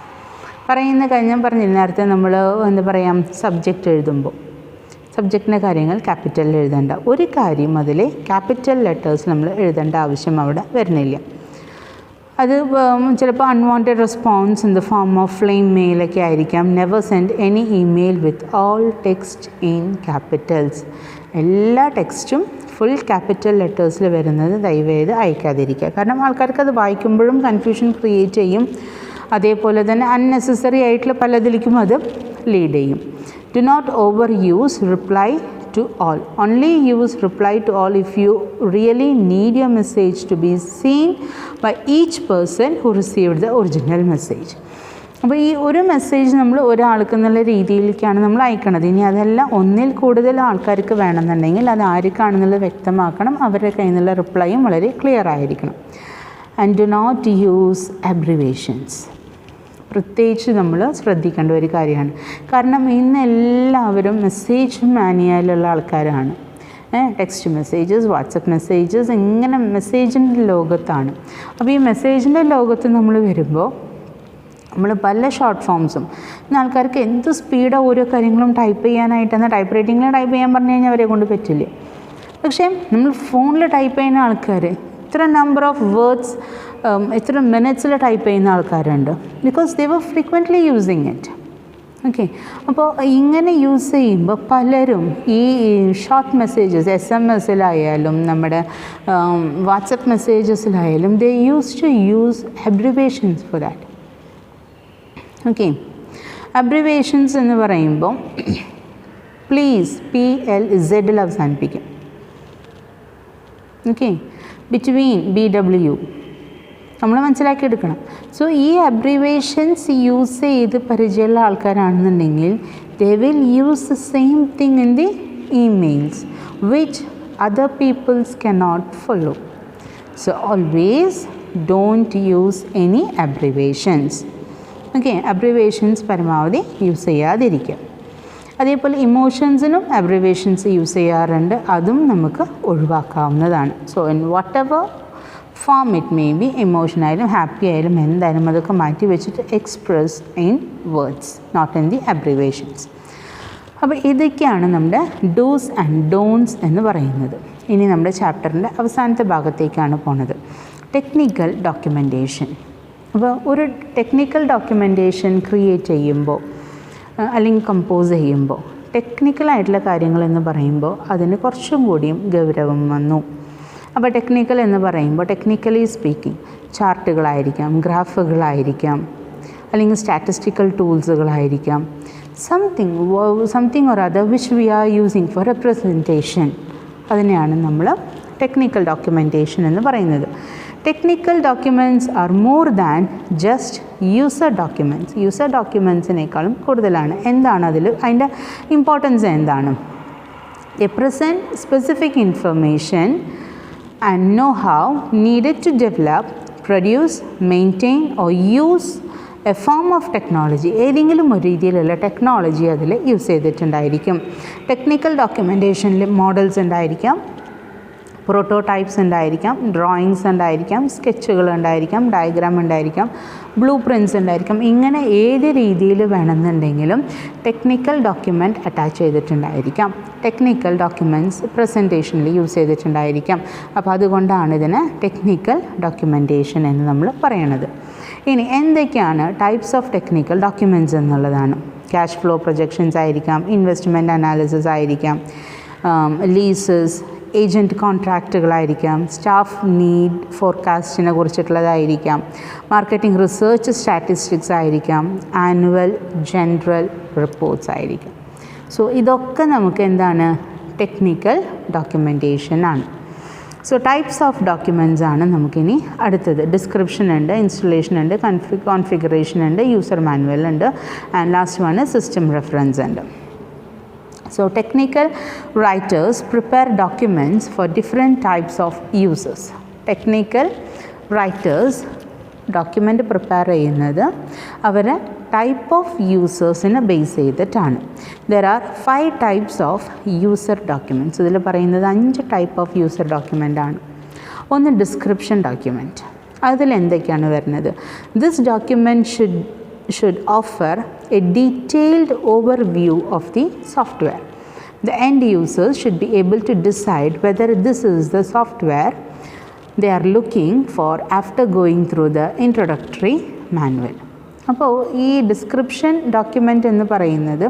പറയുന്ന കാര്യം പറഞ്ഞില്ല നേരത്തെ നമ്മൾ എന്താ പറയുക, സബ്ജക്റ്റ് എഴുതുമ്പോൾ സബ്ജക്റ്റിൻ്റെ കാര്യങ്ങൾ ക്യാപിറ്റലിൽ എഴുതേണ്ട. ഒരു കാര്യം അതിൽ ക്യാപിറ്റൽ ലെറ്റേഴ്സ് നമ്മൾ എഴുതേണ്ട ആവശ്യം അവിടെ വരുന്നില്ല. അത് ചിലപ്പോൾ unwanted response in the form of flame മെയിലൊക്കെ ആയിരിക്കാം. Never send any email with all text in capitals. എല്ലാ ടെക്സ്റ്റും ഫുൾ ക്യാപിറ്റൽ ലെറ്റേഴ്സിൽ വരുന്നത് ദയവേത് അയക്കാതിരിക്കുക. കാരണം ആൾക്കാർക്ക് അത് വായിക്കുമ്പോഴും കൺഫ്യൂഷൻ ക്രിയേറ്റ് ചെയ്യും. അതേപോലെ തന്നെ അൺനെസസറി ആയിട്ടുള്ള പലതിലേക്കും അത് ലീഡ് ചെയ്യും. Do not overuse reply to all. Only use reply to all if you really need your message to be seen by each person who received the original message. അപ്പോൾ ഈ ഒരു message നമ്മൾ ഒരാൾക്ക് എന്നുള്ള രീതിയിലേക്കാണ് നമ്മൾ അയക്കണത്. ഇനി അതല്ല ഒന്നിൽ കൂടുതൽ ആൾക്കാർക്ക് വേണമെന്നുണ്ടെങ്കിൽ അത് ആർക്കാണെന്നുള്ളത് വ്യക്തമാക്കണം. അവരുടെ കയ്യിൽ നിന്നുള്ള റിപ്ലൈയും വളരെ ക്ലിയർ ആയിരിക്കണം. And do not use abbreviations. പ്രത്യേകിച്ച് നമ്മൾ ശ്രദ്ധിക്കേണ്ട ഒരു കാര്യമാണ്. കാരണം ഇന്ന് എല്ലാവരും മെസ്സേജ് മാനിയയിലുള്ള ആൾക്കാരാണ്. ടെക്സ്റ്റ് മെസ്സേജസ്, വാട്സപ്പ് മെസ്സേജസ്, ഇങ്ങനെ മെസ്സേജിൻ്റെ ലോകത്താണ്. അപ്പോൾ ഈ മെസ്സേജിൻ്റെ ലോകത്ത് നമ്മൾ വരുമ്പോൾ നമ്മൾ പല ഷോർട്ട് ഫോംസും ഇന്ന് ആൾക്കാർക്ക് എന്ത് സ്പീഡാണ് ഓരോ കാര്യങ്ങളും ടൈപ്പ് ചെയ്യാനായിട്ടെന്നാൽ ടൈപ്പ് റൈറ്റിങ്ങിൽ ടൈപ്പ് ചെയ്യാൻ പറഞ്ഞു കഴിഞ്ഞാൽ അവരെ കൊണ്ട് പറ്റില്ല. പക്ഷേ നമ്മൾ ഫോണിൽ ടൈപ്പ് ചെയ്യുന്ന ആൾക്കാർ ഇത്ര നമ്പർ ഓഫ് വേർഡ്സ് ഇത്ര മിനിറ്റ്സിൽ ടൈപ്പ് ചെയ്യുന്ന ആൾക്കാരുണ്ട്. Because they were frequently using it. Okay, അപ്പോൾ ഇങ്ങനെ യൂസ് ചെയ്യുമ്പോൾ പലരും ഈ ഷോർട്ട് മെസ്സേജസ് SMS-ലായാലും നമ്മുടെ വാട്സപ്പ് മെസ്സേജസിലായാലും they use to use abbreviations for that. Okay, abbreviations എന്ന് പറയുമ്പോൾ പ്ലീസ് PLZ അവസാനിപ്പിക്കും. ഓക്കെ, ബിറ്റ്വീൻ BW നമ്മൾ മനസ്സിലാക്കിയെടുക്കണം. സോ ഈ അബ്രിവേഷൻസ് യൂസ് ചെയ്ത് പരിചയമുള്ള ആൾക്കാരാണെന്നുണ്ടെങ്കിൽ they will use the same thing in the emails which other peoples cannot follow. So always don't use any abbreviations. Okay, abbreviations പരമാവധി യൂസ് ചെയ്യാതിരിക്കുക. അതേപോലെ ഇമോഷൻസിനും അബ്രിവേഷൻസ് യൂസ് ചെയ്യാറുണ്ട്. അതും നമുക്ക് ഒഴിവാക്കാവുന്നതാണ്. So in whatever form it may be, ഇമോഷനായാലും happy ആയാലും എന്തായാലും അതൊക്കെ മാറ്റി വെച്ചിട്ട് express in words, not in the abbreviations. അപ്പോൾ ഇതൊക്കെയാണ് നമ്മുടെ ഡൂസ് ആൻഡ് ഡോൺസ് എന്ന് പറയുന്നത്. ഇനി നമ്മുടെ ചാപ്റ്ററിൻ്റെ അവസാനത്തെ ഭാഗത്തേക്കാണ് പോണത്, ടെക്നിക്കൽ ഡോക്യുമെൻറ്റേഷൻ. അപ്പോൾ ഒരു ടെക്നിക്കൽ ഡോക്യുമെൻറ്റേഷൻ ക്രിയേറ്റ് ചെയ്യുമ്പോൾ അല്ലെങ്കിൽ കമ്പോസ് ചെയ്യുമ്പോൾ ടെക്നിക്കലായിട്ടുള്ള കാര്യങ്ങളെന്ന് പറയുമ്പോൾ അതിന് കുറച്ചും കൂടിയും ഗൗരവം വന്നു. അപ്പോൾ ടെക്നിക്കൽ എന്ന് പറയുമ്പോൾ ടെക്നിക്കലി സ്പീക്കിംഗ് ചാർട്ടുകളായിരിക്കാം, ഗ്രാഫുകളായിരിക്കാം, അല്ലെങ്കിൽ സ്റ്റാറ്റിസ്റ്റിക്കൽ ടൂൾസുകളായിരിക്കാം, something or other which we are using for representation. അതിനെയാണ് നമ്മൾ ടെക്നിക്കൽ ഡോക്യുമെൻറ്റേഷൻ എന്ന് പറയുന്നത്. Technical documents are more than just user documents. User ഡോക്യുമെൻറ്റ്സിനേക്കാളും കൂടുതലാണ്. എന്താണ് അതിൻ്റെ ഇമ്പോർട്ടൻസ് എന്താണ്? They present specific information and know how needed to develop, produce, maintain or use a form of technology. ഏതെങ്കിലും ഒരു രീതിയിലുള്ള ടെക്നോളജി അതിൽ യൂസ് ചെയ്തിട്ടുണ്ടായിരിക്കും. ടെക്നിക്കൽ ഡോക്യുമെൻറ്റേഷനിൽ മോഡൽസ് ഉണ്ടായിരിക്കാം, പ്രോട്ടോടൈപ്സ് ഉണ്ടായിരിക്കാം, ഡ്രോയിങ്സ് ഉണ്ടായിരിക്കാം, സ്കെച്ചുകൾ ഉണ്ടായിരിക്കാം, ഡയഗ്രാം ഉണ്ടായിരിക്കാം, ബ്ലൂ പ്രിൻറ്റ്സ് ഉണ്ടായിരിക്കാം. ഇങ്ങനെ ഏത് രീതിയിൽ വേണമെന്നുണ്ടെങ്കിലും ടെക്നിക്കൽ ഡോക്യുമെൻറ്റ് അറ്റാച്ച് ചെയ്തിട്ടുണ്ടായിരിക്കാം. ടെക്നിക്കൽ ഡോക്യുമെൻറ്റ്സ് പ്രസൻറ്റേഷനിൽ യൂസ് ചെയ്തിട്ടുണ്ടായിരിക്കാം. അപ്പോൾ അതുകൊണ്ടാണ് ഇതിന് ടെക്നിക്കൽ ഡോക്യുമെൻറ്റേഷൻ എന്ന് നമ്മൾ പറയണത്. ഇനി എന്തൊക്കെയാണ് ടൈപ്സ് ഓഫ് ടെക്നിക്കൽ ഡോക്യുമെൻറ്റ്സ് എന്നുള്ളതാണ്. ക്യാഷ് ഫ്ലോ പ്രൊജക്ഷൻസ് ആയിരിക്കാം, ഇൻവെസ്റ്റ്മെൻറ്റ് അനാലിസിസ് ആയിരിക്കാം, ലീസസ്, ഏജൻറ്റ് കോൺട്രാക്റ്റുകളായിരിക്കാം, സ്റ്റാഫ് നീഡ് ഫോർകാസ്റ്റിനെ കുറിച്ചിട്ടുള്ളതായിരിക്കാം, മാർക്കറ്റിംഗ് റിസർച്ച് സ്റ്റാറ്റിസ്റ്റിക്സ് ആയിരിക്കാം, ആനുവൽ ജനറൽ റിപ്പോർട്ട്സ് ആയിരിക്കാം. സോ ഇതൊക്കെ നമുക്ക് എന്താണ്? ടെക്നിക്കൽ ഡോക്യുമെൻറ്റേഷൻ ആണ്. സോ ടൈപ്സ് ഓഫ് ഡോക്യുമെൻറ്റ്സ് ആണ് നമുക്കിനി അടുത്തത്. ഡിസ്ക്രിപ്ഷൻ ഉണ്ട്, ഇൻസ്റ്റലേഷൻ ഉണ്ട്, കോൺഫിഗറേഷൻ ഉണ്ട്, യൂസർ മാനുവൽ ഉണ്ട്, and last one system reference ഉണ്ട്. So technical writers prepare documents for different types of users. Technical writers document prepare ചെയ്യുന്നത് അവരെ ടൈപ്പ് ഓഫ് യൂസേഴ്സിനെ ബേസ് ചെയ്തിട്ടാണ്. There are 5 types of user documents. ഇതിൽ പറയുന്നത് 5 type of user document ആണ്. ഒന്ന് description document. അതിലെന്തൊക്കെയാണ് വരുന്നത്? This document should offer a detailed overview of the software. The end users should be able to decide whether this is the software they are looking for after going through the introductory manual. അപ്പോൾ ഈ description document എന്ന് പറയുന്നത്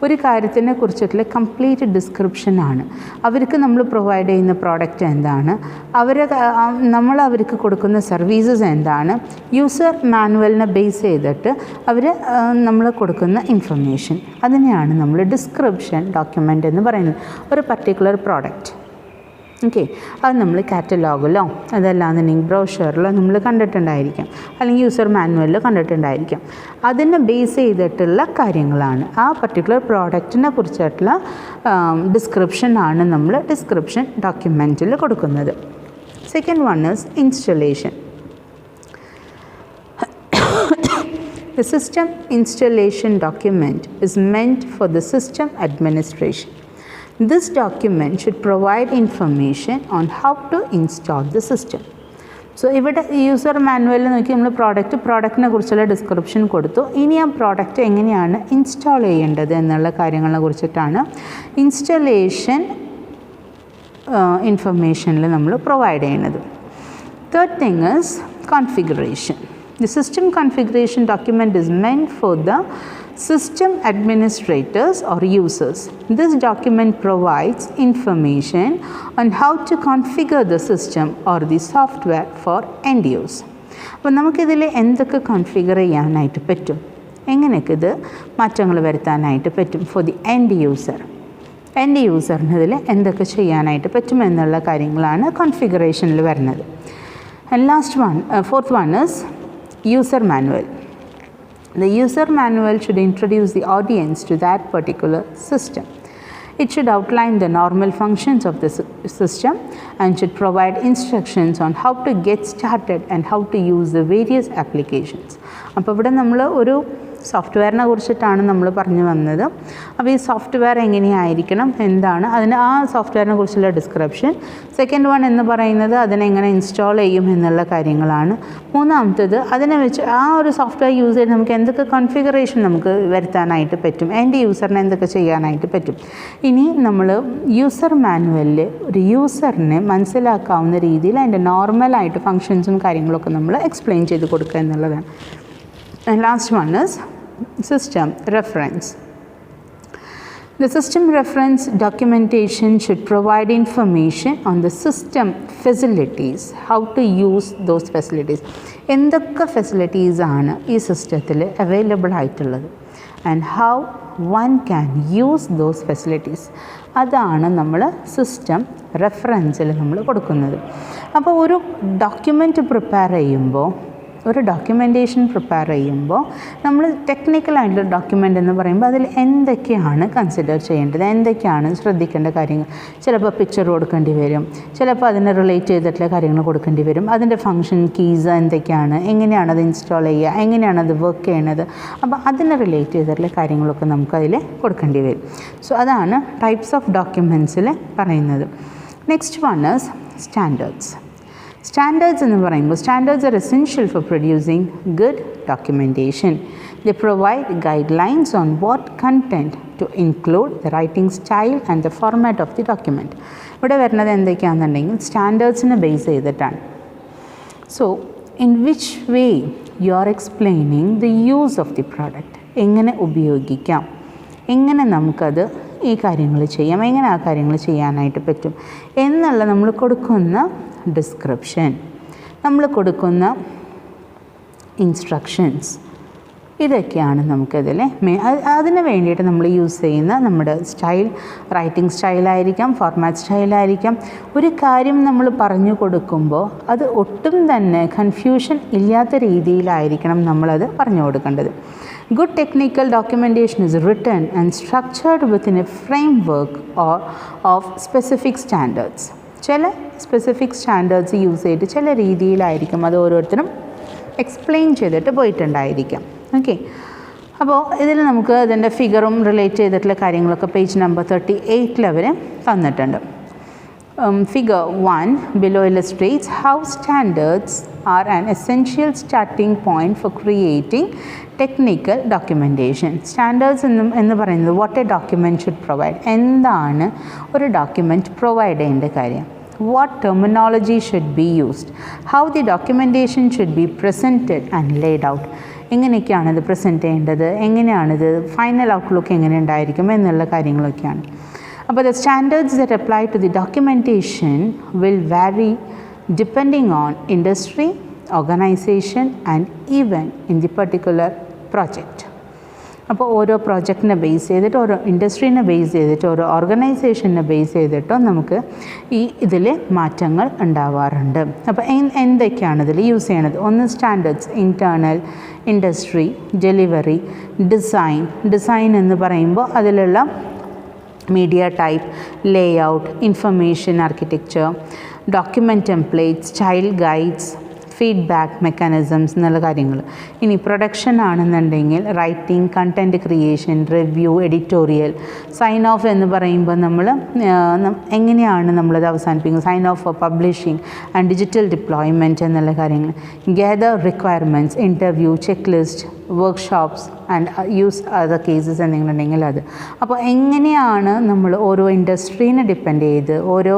ഒരു കാര്യത്തിനെ കുറിച്ചിട്ടുള്ള complete ഡിസ്ക്രിപ്ഷനാണ്. അവർക്ക് നമ്മൾ provide ചെയ്യുന്ന പ്രോഡക്റ്റ് എന്താണ്, നമ്മൾ അവർക്ക് കൊടുക്കുന്ന സർവീസസ് എന്താണ്, യൂസർ മാനുവലിനെ ബേസ് ചെയ്തിട്ട് നമ്മൾ കൊടുക്കുന്ന ഇൻഫർമേഷൻ, അതിനെയാണ് നമ്മൾ ഡിസ്ക്രിപ്ഷൻ ഡോക്യുമെൻ്റ് എന്ന് പറയുന്നത്. ഒരു പർട്ടിക്കുലർ പ്രോഡക്റ്റ്, ഓക്കെ, അത് നമ്മൾ കാറ്റലോഗിലോ അതല്ലാന്നുണ്ടെങ്കിൽ ബ്രോഷറിലോ നമ്മൾ കണ്ടിട്ടുണ്ടായിരിക്കാം, അല്ലെങ്കിൽ യൂസർ മാനുവലിലോ കണ്ടിട്ടുണ്ടായിരിക്കാം. അതിനെ ബേസ് ചെയ്തിട്ടുള്ള കാര്യങ്ങളാണ്, ആ പർട്ടിക്കുലർ പ്രോഡക്റ്റിനെ കുറിച്ചിട്ടുള്ള ഡിസ്ക്രിപ്ഷനാണ് നമ്മൾ ഡിസ്ക്രിപ്ഷൻ ഡോക്യുമെൻറ്റിൽ കൊടുക്കുന്നത്. Second one is installation. The system installation document is meant for the system administration. This document should provide information on how to install the system. So ഇവിടെ യൂസർ മാനുവലിൽ നോക്കി നമ്മൾ പ്രോഡക്റ്റിനെ കുറിച്ചുള്ള ഡിസ്ക്രിപ്ഷൻ കൊടുത്തു. ഇനി ആ പ്രോഡക്റ്റ് എങ്ങനെയാണ് ഇൻസ്റ്റാൾ ചെയ്യേണ്ടത് എന്നുള്ള കാര്യങ്ങളെ കുറിച്ചിട്ടാണ് ഇൻസ്റ്റലേഷൻ ഇൻഫർമേഷനിൽ നമ്മൾ പ്രൊവൈഡ് ചെയ്യുന്നത്. Third thing is configuration. The system configuration document is meant for the system administrators or users. This document provides information on how to configure the system or the software for end use. അപ്പോൾ നമുക്കിതിൽ എന്തൊക്കെ configure ചെയ്യാനായിട്ട് പറ്റും, എങ്ങനെയൊക്കെ ഇത് മാറ്റങ്ങൾ വരുത്താനായിട്ട് പറ്റും for the end യൂസറിന് ഇതിൽ എന്തൊക്കെ ചെയ്യാനായിട്ട് പറ്റുമെന്നുള്ള കാര്യങ്ങളാണ് കോൺഫിഗറേഷനിൽ വരുന്നത്. And fourth one is user manual. The user manual should introduce the audience to that particular system. It should outline the normal functions of the system and should provide instructions on how to get started and how to use the various applications. അപ്പോൾ ഇവിടെ നമ്മൾ ഒരു സോഫ്റ്റ്വെയറിനെ കുറിച്ചിട്ടാണ് നമ്മൾ പറഞ്ഞു വന്നത്. അപ്പോൾ ഈ സോഫ്റ്റ്വെയർ എങ്ങനെയായിരിക്കണം, എന്താണ് അതിന് ആ സോഫ്റ്റ്വെയറിനെ കുറിച്ചുള്ള ഡിസ്ക്രിപ്ഷൻ. സെക്കൻഡ് വൺ എന്ന് പറയുന്നത് അതിനെങ്ങനെ ഇൻസ്റ്റാൾ ചെയ്യും എന്നുള്ള കാര്യങ്ങളാണ്. മൂന്നാമത്തേത് അതിനെ വെച്ച് ആ ഒരു സോഫ്റ്റ്വെയർ യൂസ് ചെയ്ത് നമുക്ക് എന്തൊക്കെ കോൺഫിഗറേഷൻ നമുക്ക് വരുത്താനായിട്ട് പറ്റും, എൻ്റെ യൂസറിനെ എന്തൊക്കെ ചെയ്യാനായിട്ട് പറ്റും. ഇനി നമ്മൾ യൂസർ മാനുവലിൽ ഒരു യൂസറിനെ മനസ്സിലാക്കാവുന്ന രീതിയിൽ അതിൻ്റെ നോർമലായിട്ട് ഫങ്ഷൻസും കാര്യങ്ങളൊക്കെ നമ്മൾ എക്സ്പ്ലെയിൻ ചെയ്ത് കൊടുക്കുക എന്നുള്ളതാണ്. And last one is system reference. The system reference documentation should provide information on the system facilities, how to use those facilities. എന്തൊക്കെ ഫെസിലിറ്റീസ് ആണ് ഈ സിസ്റ്റത്തിൽ അവൈലബിൾ ആയിട്ടുള്ളത് and how one can use those facilities, അതാണ് നമ്മൾ system റെഫറൻസിൽ നമ്മൾ കൊടുക്കുന്നത്. അപ്പോൾ ഒരു ഡോക്യുമെൻറ്റ് പ്രിപ്പയർ ചെയ്യുമ്പോൾ, ഒരു ഡോക്യുമെൻറ്റേഷൻ പ്രിപ്പയർ ചെയ്യുമ്പോൾ നമ്മൾ ടെക്നിക്കലായിട്ടുള്ള ഡോക്യുമെൻ്റ് എന്ന് പറയുമ്പോൾ അതിൽ എന്തൊക്കെയാണ് കൺസിഡർ ചെയ്യേണ്ടത്, എന്തൊക്കെയാണ് ശ്രദ്ധിക്കേണ്ട കാര്യങ്ങൾ. ചിലപ്പോൾ പിക്ചർ കൊടുക്കേണ്ടി വരും, ചിലപ്പോൾ അതിനെ റിലേറ്റ് ചെയ്തിട്ടുള്ള കാര്യങ്ങൾ കൊടുക്കേണ്ടി വരും. അതിൻ്റെ ഫങ്ഷൻ കീസ് എന്തൊക്കെയാണ്, എങ്ങനെയാണ് അത് ഇൻസ്റ്റാൾ ചെയ്യുക, എങ്ങനെയാണ് അത് വർക്ക് ചെയ്യണത്, അപ്പോൾ അതിനെ റിലേറ്റ് ചെയ്തിട്ടുള്ള കാര്യങ്ങളൊക്കെ നമുക്കതിൽ കൊടുക്കേണ്ടി വരും. സോ അതാണ് ടൈപ്സ് ഓഫ് ഡോക്യുമെൻറ്റ്സിൽ പറയുന്നത്. Next one is standards. Standards എന്ന് പറയുമ്പോൾ standards are essential for producing good documentation. They provide guidelines on what content to include the writing style and the format of the document. ഇവിടെ വരുന്നത് എന്തൊക്കെയാണെന്നുണ്ടെങ്കിൽ സ്റ്റാൻഡേർഡ്സിനെ base ചെയ്തിട്ടാണ്. So in which way you are explaining the use of the product, എങ്ങനെ ഉപയോഗിക്കാം, എങ്ങനെ നമുക്കത് ഈ കാര്യങ്ങൾ ചെയ്യാം, എങ്ങനെ ആ കാര്യങ്ങൾ ചെയ്യാനായിട്ട് പറ്റും എന്നുള്ള നമ്മൾ കൊടുക്കുന്ന ഡിസ്ക്രിപ്ഷൻ, നമ്മൾ കൊടുക്കുന്ന ഇൻസ്ട്രക്ഷൻസ്, ഇതൊക്കെയാണ് നമുക്കതിൽ അതിന് വേണ്ടിയിട്ട് നമ്മൾ യൂസ് ചെയ്യുന്ന നമ്മുടെ സ്റ്റൈൽ, റൈറ്റിംഗ് സ്റ്റൈലായിരിക്കാം, ഫോർമാറ്റ് സ്റ്റൈലായിരിക്കാം. ഒരു കാര്യം നമ്മൾ പറഞ്ഞു കൊടുക്കുമ്പോൾ അത് ഒട്ടും തന്നെ കൺഫ്യൂഷൻ ഇല്ലാത്ത രീതിയിലായിരിക്കണം നമ്മളത് പറഞ്ഞു കൊടുക്കേണ്ടത്. Good technical documentation is written and structured within a framework of specific standards. ചില സ്പെസിഫിക് സ്റ്റാൻഡേർഡ്സ് യൂസ് ചെയ്തിട്ട് ചില രീതിയിലായിരിക്കും അത് ഓരോരുത്തരും എക്സ്പ്ലെയിൻ ചെയ്തിട്ട് പോയിട്ടുണ്ടായിരിക്കാം. ഓക്കെ, അപ്പോൾ ഇതിൽ നമുക്ക് അതിൻ്റെ ഫിഗറും റിലേറ്റ് ചെയ്തിട്ടുള്ള കാര്യങ്ങളൊക്കെ പേജ് നമ്പർ 38 അവർ തന്നിട്ടുണ്ട്. Figure 1 below illustrates how standards are an essential starting point for creating technical documentation. Standards എന്ന് പറയുന്നത് what a document should provide, എന്താണ് ഒരു ഡോക്യുമെൻറ്റ് പ്രൊവൈഡ് ചെയ്യേണ്ട കാര്യം, what terminology should be used, how the documentation should be presented and laid out, എങ്ങനെയൊക്കെയാണിത് present ചെയ്യേണ്ടത്, എങ്ങനെയാണിത് final outlook എങ്ങനെ ഉണ്ടായിരിക്കും എന്നുള്ള കാര്യങ്ങളൊക്കെയാണ്. അപ്പോൾ the standards that apply to the documentation will vary depending on industry, organization and even in the particular project. അപ്പോൾ ഓരോ പ്രോജക്റ്റിനെ ബേസ് ചെയ്തിട്ട്, ഓരോ ഇൻഡസ്ട്രീനെ ബേസ് ചെയ്തിട്ട്, ഓരോ ഓർഗനൈസേഷനെ ബേസ് ചെയ്തിട്ടോ നമുക്ക് ഇതിൽ മാറ്റങ്ങൾ ഉണ്ടാവാറുണ്ട്. അപ്പോൾ എന്തൊക്കെയാണ് ഇതിൽ യൂസ് ചെയ്യണത്? ഒന്ന് standards, internal, industry, delivery, design എന്ന് പറയുമ്പോൾ അതിലുള്ള media type, layout, information architecture, document templates, style guides, feedback mechanisms എന്നുള്ള കാര്യങ്ങൾ. ഇനി പ്രൊഡക്ഷൻ ആണെന്നുണ്ടെങ്കിൽ writing, content creation, review, editorial, sign off എന്ന് പറയുമ്പോൾ നമ്മൾ എങ്ങനെയാണ് നമ്മളത് അവസാനിപ്പിക്കുന്നത്, sign off for publishing and digital deployment എന്നുള്ള കാര്യങ്ങൾ, gather requirements, interview, check list, workshops and use other cases എന്തെങ്കിലുണ്ടെങ്കിൽ അത്. അപ്പോൾ എങ്ങനെയാണ് നമ്മൾ ഓരോ ഇൻഡസ്ട്രീനെ ഡിപ്പെൻഡ് ചെയ്ത്, ഓരോ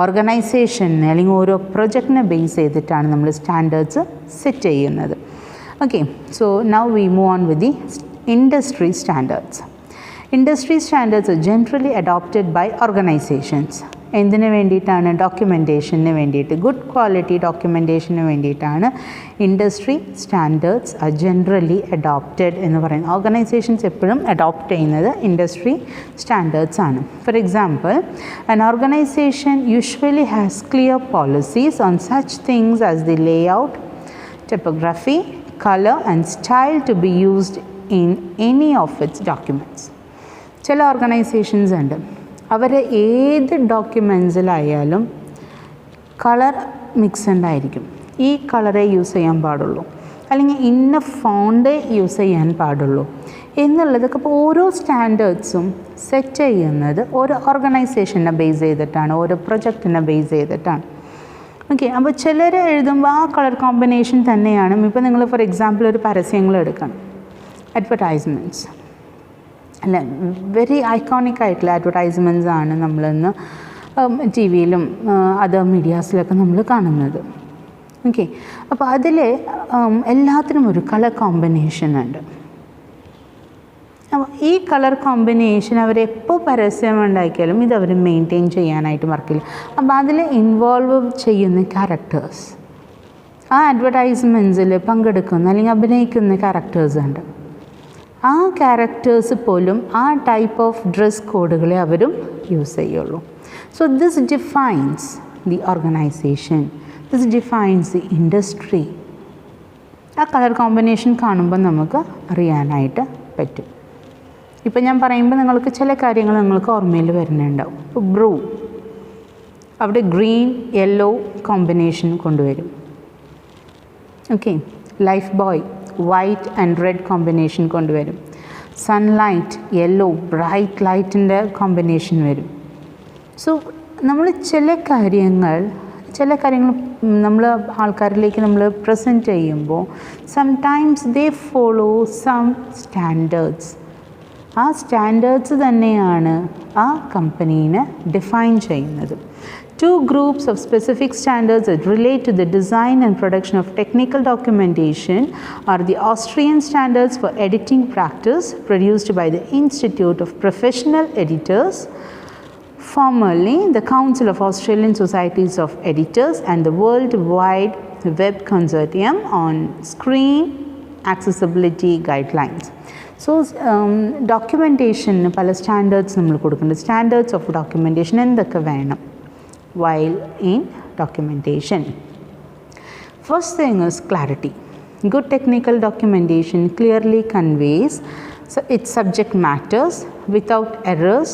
ഓർഗനൈസേഷനെ അല്ലെങ്കിൽ ഓരോ പ്രൊജക്റ്റിനെ ബേസ് ചെയ്തിട്ടാണ് നമ്മൾ സ്റ്റാൻഡേർഡ്സ് സെറ്റ് ചെയ്യുന്നത്. Okay, so now we move on with the industry standards. Industry standards are generally adopted by organisations. എന്തിനു വേണ്ടിയിട്ടാണ്? ഡോക്യുമെൻറ്റേഷന് വേണ്ടിയിട്ട്, ഗുഡ് ക്വാളിറ്റി ഡോക്യുമെൻറ്റേഷന് വേണ്ടിയിട്ടാണ് industry standards are generally adopted എന്ന് പറയുന്നത്. ഓർഗനൈസേഷൻസ് എപ്പോഴും അഡോപ്റ്റ് ചെയ്യുന്നത് ഇൻഡസ്ട്രി സ്റ്റാൻഡേർഡ്സ് ആണ്. For example, an organization usually has clear policies on such things as the layout, typography, color and style to be used in any of its documents. ചില organisations ഉണ്ട്, അവർ ഏത് ഡോക്യുമെൻസിലായാലും colour mixed ആയിരിക്കും. ഈ കളറേ use ചെയ്യാൻ പാടുള്ളൂ, അല്ലെങ്കിൽ ഇന്ന ഫോണ്ടേ യൂസ് ചെയ്യാൻ പാടുള്ളൂ എന്നുള്ളതൊക്കെ. അപ്പോൾ ഓരോ സ്റ്റാൻഡേർഡ്സും സെറ്റ് ചെയ്യുന്നത് ഓരോ ഓർഗനൈസേഷനെ ബേസ് ചെയ്തിട്ടാണ്, ഓരോ പ്രൊജക്റ്റിനെ ബേസ് ചെയ്തിട്ടാണ്. ഓക്കെ, അപ്പോൾ ചിലർ എഴുതുമ്പോൾ ആ കളർ കോമ്പിനേഷൻ തന്നെയാണ്. ഇപ്പോൾ നിങ്ങൾ ഫോർ എക്സാമ്പിൾ ഒരു പരസ്യങ്ങൾ എടുക്കണം, അഡ്വർടൈസ്മെൻറ്റ്സ് അല്ല, വെരി ഐക്കോണിക് ആയിട്ടുള്ള അഡ്വർടൈസ്മെൻറ്റ്സ് ആണ് നമ്മളിന്ന് ടി വിയിലും അതർ മീഡിയാസിലൊക്കെ നമ്മൾ കാണുന്നത്. ഓക്കെ, അപ്പോൾ അതിൽ എല്ലാത്തിനും ഒരു കളർ കോമ്പിനേഷൻ ഉണ്ട്. അപ്പോൾ ഈ കളർ കോമ്പിനേഷൻ അവരെപ്പോൾ പരസ്യം ഉണ്ടാക്കിയാലും ഇതവർ മെയിൻറ്റെയിൻ ചെയ്യാനായിട്ട് മറക്കില്ല. അപ്പോൾ അതിൽ ഇൻവോൾവ് ചെയ്യുന്ന ക്യാരക്ടേഴ്സ്, ആ അഡ്വർടൈസ്മെൻറ്റ്സിൽ പങ്കെടുക്കുന്ന അല്ലെങ്കിൽ അഭിനയിക്കുന്ന ക്യാരക്ടേഴ്സ് ഉണ്ട്. ആ ക്യാരക്ടേഴ്സ് പോലും ആ ടൈപ്പ് ഓഫ് ഡ്രസ് കോഡുകളെ അവരും യൂസ് ചെയ്യുള്ളൂ. So this defines the organisation, this defines the industry. ആ കളർ കോമ്പിനേഷൻ കാണുമ്പോൾ നമുക്ക് അറിയാനായിട്ട് പറ്റും. ഇപ്പം ഞാൻ പറയുമ്പോൾ നിങ്ങൾക്ക് ചില കാര്യങ്ങൾ നിങ്ങൾക്ക് ഓർമ്മയിൽ വരുന്നുണ്ടാവും. ഇപ്പോൾ ബ്രൂ, അവിടെ ഗ്രീൻ യെല്ലോ കോമ്പിനേഷൻ കൊണ്ടുവരും. Okay, Lifebuoy white and red combination കൊണ്ടുവരും. സൺലൈറ്റ് യെല്ലോ ബ്രൈറ്റ് ലൈറ്റിൻ്റെ കോമ്പിനേഷൻ വരും. സോ നമ്മൾ ചില കാര്യങ്ങൾ നമ്മൾ ആൾക്കാരിലേക്ക് നമ്മൾ പ്രസൻറ്റ് ചെയ്യുമ്പോൾ sometimes they follow some standards. ആ സ്റ്റാൻഡേർഡ്സ് തന്നെയാണ് ആ കമ്പനീനെ ഡിഫൈൻ ചെയ്യുന്നത്. Two groups of specific standards that relate to the design and production of technical documentation are the Austrian standards for editing practice produced by the Institute of Professional Editors, formerly the Council of Australian Societies of Editors, and the World Wide Web Consortium on Screen Accessibility Guidelines. So documentation പല standards നമ്മൾ കൊടുക്കുന്നുണ്ട്. Standards of documentation എന്തൊക്കെ വേണം while in documentation. First thing is clarity. Good technical documentation clearly conveys its subject matters without errors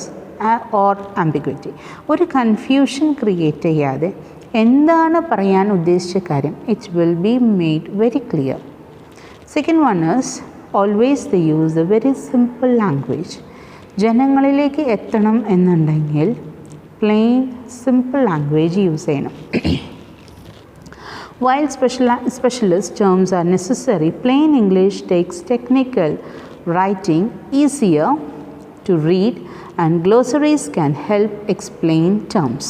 or ambiguity. ഒരു confusion create ചെയ്യാതെ എന്താണ് പറയാൻ ഉദ്ദേശിച്ച കാര്യം it will be made very clear. Second one is always they use a very simple language. ജനങ്ങളിലേക്ക് എത്തണം എന്നുണ്ടെങ്കിൽ plain simple language use ചെയ്യണം. While specialist terms are necessary, plain English takes technical writing easier to read and glossaries can help explain terms.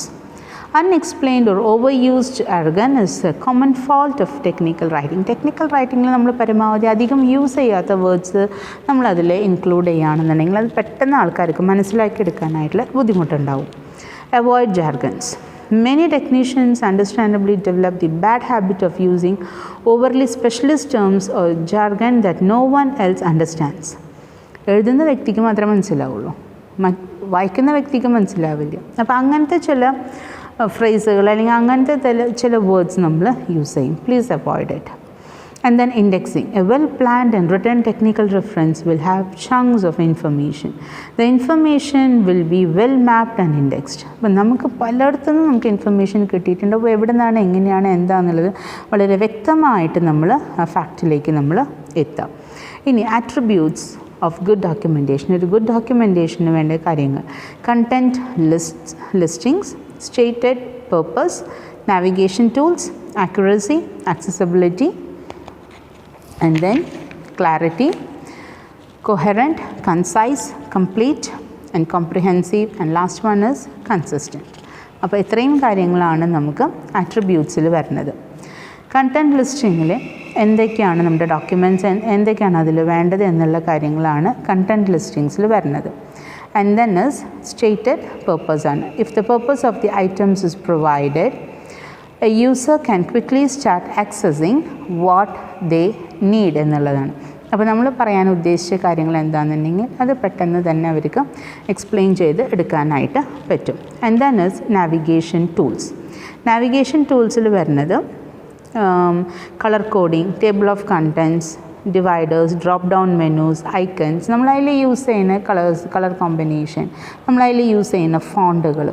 Unexplained or overused jargon is a common fault of technical writing. Technical റൈറ്റിങ്ങിൽ നമ്മൾ പരമാവധി അധികം use ചെയ്യാത്ത words നമ്മളതിൽ include ചെയ്യുകയാണെന്നുണ്ടെങ്കിൽ അത് പെട്ടെന്ന് ആൾക്കാർക്ക് മനസ്സിലാക്കിയെടുക്കാനായിട്ടുള്ള ബുദ്ധിമുട്ടുണ്ടാവും. Avoid jargons. Many technicians understandably develop the bad habit of using overly specialist terms or jargon that no one else understands. എഴുതുന്ന വ്യക്തിക്ക് മാത്രമേ മനസ്സിലാവുള്ളൂ, വായിക്കുന്ന വ്യക്തിക്ക് മനസ്സിലാവില്ല. അപ്പോൾ അങ്ങനത്തെ ചില ഫ്രേസുകൾ അല്ലെങ്കിൽ അങ്ങനത്തെ ചില വേർഡ്സ് നമ്മൾ യൂസ് ചെയ്യും. Please avoid it. And then indexing. A well-planned and written technical reference will have chunks of information. The information will be well mapped and indexed. അപ്പോൾ നമുക്ക് പലയിടത്തുനിന്നും നമുക്ക് ഇൻഫർമേഷൻ കിട്ടിയിട്ടുണ്ട്. അപ്പോൾ എവിടെ നിന്നാണ്, എങ്ങനെയാണ്, എന്താണെന്നുള്ളത് വളരെ വ്യക്തമായിട്ട് നമ്മൾ ആ ഫാക്റ്റിലേക്ക് നമ്മൾ എത്താം. ഇനി ആട്രിബ്യൂട്ട്സ് ഓഫ് ഗുഡ് ഡോക്യുമെൻറ്റേഷൻ. ഒരു ഗുഡ് ഡോക്യുമെൻറ്റേഷന് വേണ്ട കാര്യങ്ങൾ: content listings, stated purpose, navigation tools, accuracy, accessibility, and then clarity, coherent, concise, complete and comprehensive, and last one is consistent. അപ്പോൾ ഇത്രയും കാര്യങ്ങളാണ് നമുക്ക് ആട്രിബ്യൂട്ട്സിൽ വരുന്നത്. കണ്ടൻറ്റ് ലിസ്റ്റിങ്ങിൽ എന്തൊക്കെയാണ് നമ്മുടെ ഡോക്യുമെൻറ്റ്സ്, എന്തൊക്കെയാണ് അതിൽ വേണ്ടത് എന്നുള്ള കാര്യങ്ങളാണ് കണ്ടൻറ്റ് ലിസ്റ്റിങ്സിൽ വരുന്നത്. And then is stated purpose ആണ്. If the purpose of the items is provided, a user can quickly start accessing what they need എന്നുള്ളതാണ്. അപ്പോൾ നമ്മൾ പറയാൻ ഉദ്ദേശിച്ച കാര്യങ്ങൾ എന്താണെന്നുണ്ടെങ്കിൽ അത് പെട്ടെന്ന് തന്നെ അവർക്ക് എക്സ്പ്ലെയിൻ ചെയ്ത് എടുക്കാനായിട്ട് പറ്റും. And then is navigation tools. Navigation ടൂൾസിൽ വരുന്നത് colour coding, table of contents, dividers, drop down menus, icons, നമ്മളതിൽ യൂസ് ചെയ്യുന്ന കളർ കോമ്പിനേഷൻ, നമ്മളതിൽ യൂസ് ചെയ്യുന്ന ഫോണ്ടുകൾ,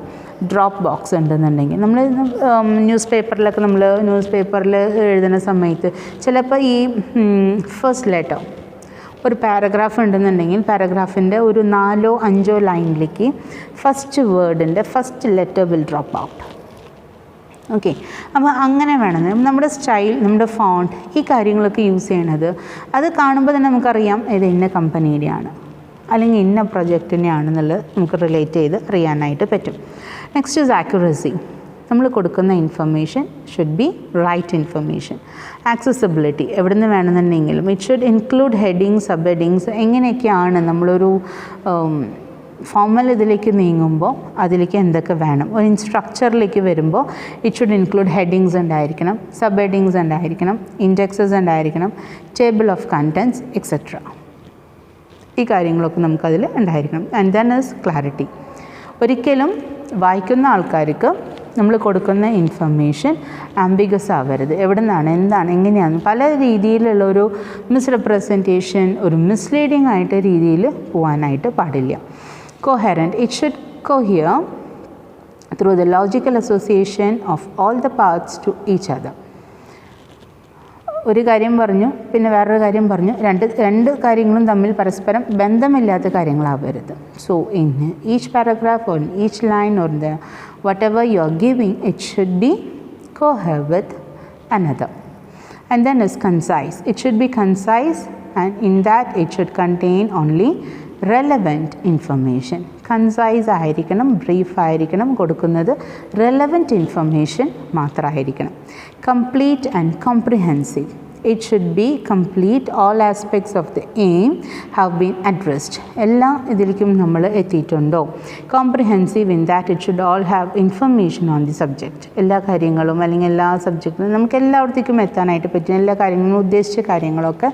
ഡ്രോപ്പ് ബോക്സ് ഉണ്ടെന്നുണ്ടെങ്കിൽ നമ്മൾ ന്യൂസ് പേപ്പറിൽ എഴുതുന്ന സമയത്ത് ചിലപ്പോൾ ഈ ഫസ്റ്റ് ലെറ്റർ ഒരു പാരഗ്രാഫ് ഉണ്ടെന്നുണ്ടെങ്കിൽ പാരഗ്രാഫിൻ്റെ ഒരു 4-5 ലൈനിലേക്ക് ഫസ്റ്റ് വേർഡിൻ്റെ first letter will drop out. Okay, അപ്പോൾ അങ്ങനെ വേണം നമ്മുടെ സ്റ്റൈൽ, നമ്മുടെ ഫോണ്ട്, ഈ കാര്യങ്ങളൊക്കെ യൂസ് ചെയ്യണത്. അത് കാണുമ്പോൾ തന്നെ നമുക്കറിയാം ഇത് ഇന്ന കമ്പനിയുടെയാണ് അല്ലെങ്കിൽ ഇന്ന പ്രൊജക്റ്റിൻ്റെ ആണെന്നുള്ളത് നമുക്ക് റിലേറ്റ് ചെയ്ത് അറിയാനായിട്ട് പറ്റും. Next is accuracy. നമ്മൾ കൊടുക്കുന്ന information should be right information. Accessibility, എവിടെ നിന്ന് വേണമെന്നുണ്ടെങ്കിലും it should include headings, sub headings. എങ്ങനെയൊക്കെയാണ് നമ്മളൊരു ഫോർമൽ ഇതിലേക്ക് നീങ്ങുമ്പോൾ അതിലേക്ക് എന്തൊക്കെ വേണം. ഒരു സ്ട്രക്ചറിലേക്ക് വരുമ്പോൾ ഇറ്റ് ഷുഡ് ഇൻക്ലൂഡ് ഹെഡിങ്സ് ഉണ്ടായിരിക്കണം, സബ് ഹെഡിങ്സ് ഉണ്ടായിരിക്കണം, ഇൻഡെക്സസ് ഉണ്ടായിരിക്കണം, ടേബിൾ ഓഫ് കണ്ടൻറ്റ്സ് എക്സെട്ര. ഈ കാര്യങ്ങളൊക്കെ നമുക്കതിൽ ഉണ്ടായിരിക്കണം. And then is clarity. ഒരിക്കലും വായിക്കുന്ന ആൾക്കാർക്ക് നമ്മൾ കൊടുക്കുന്ന ഇൻഫർമേഷൻ ആംബിഗസ് ആവരുത്. എവിടെ നിന്നാണ്, എന്താണ്, എങ്ങനെയാണ്, പല രീതിയിലുള്ള ഒരു മിസ്റെപ്രസെൻറ്റേഷൻ, ഒരു മിസ്ലീഡിങ് ആയിട്ട് രീതിയിൽ പോകാനായിട്ട് പാടില്ല. Coherent. It should cohere through the logical association of all the parts to each other. ഒരു കാര്യം പറഞ്ഞു പിന്നെ വേറൊരു കാര്യം പറഞ്ഞു, രണ്ട് കാര്യങ്ങളും തമ്മിൽ പരസ്പരം ബന്ധമില്ലാത്ത കാര്യങ്ങളാവരുത്. So in each paragraph or each line or the whatever you are giving it should be cohere with another. And then is concise. It should be concise, and in that it should contain only relevant information. Concise ആയിരിക്കണം, brief ആയിരിക്കണം, കൊടുക്കുന്നത് relevant information മാത്രമായിരിക്കണം. Complete and comprehensive. It should be complete. All aspects of the aim have been addressed. എല്ലാ ഇതിലേക്കും നമ്മൾ എത്തിയിട്ടുണ്ടോ. Comprehensive in that it should all have information on the subject. എല്ലാ കാര്യങ്ങളും അല്ലെങ്കിൽ എല്ലാ സബ്ജക്റ്റും നമുക്ക് എല്ലായിടത്തേക്കും എത്താനായിട്ട് പറ്റും. എല്ലാ കാര്യങ്ങളും ഉദ്ദേശിച്ച കാര്യങ്ങളൊക്കെ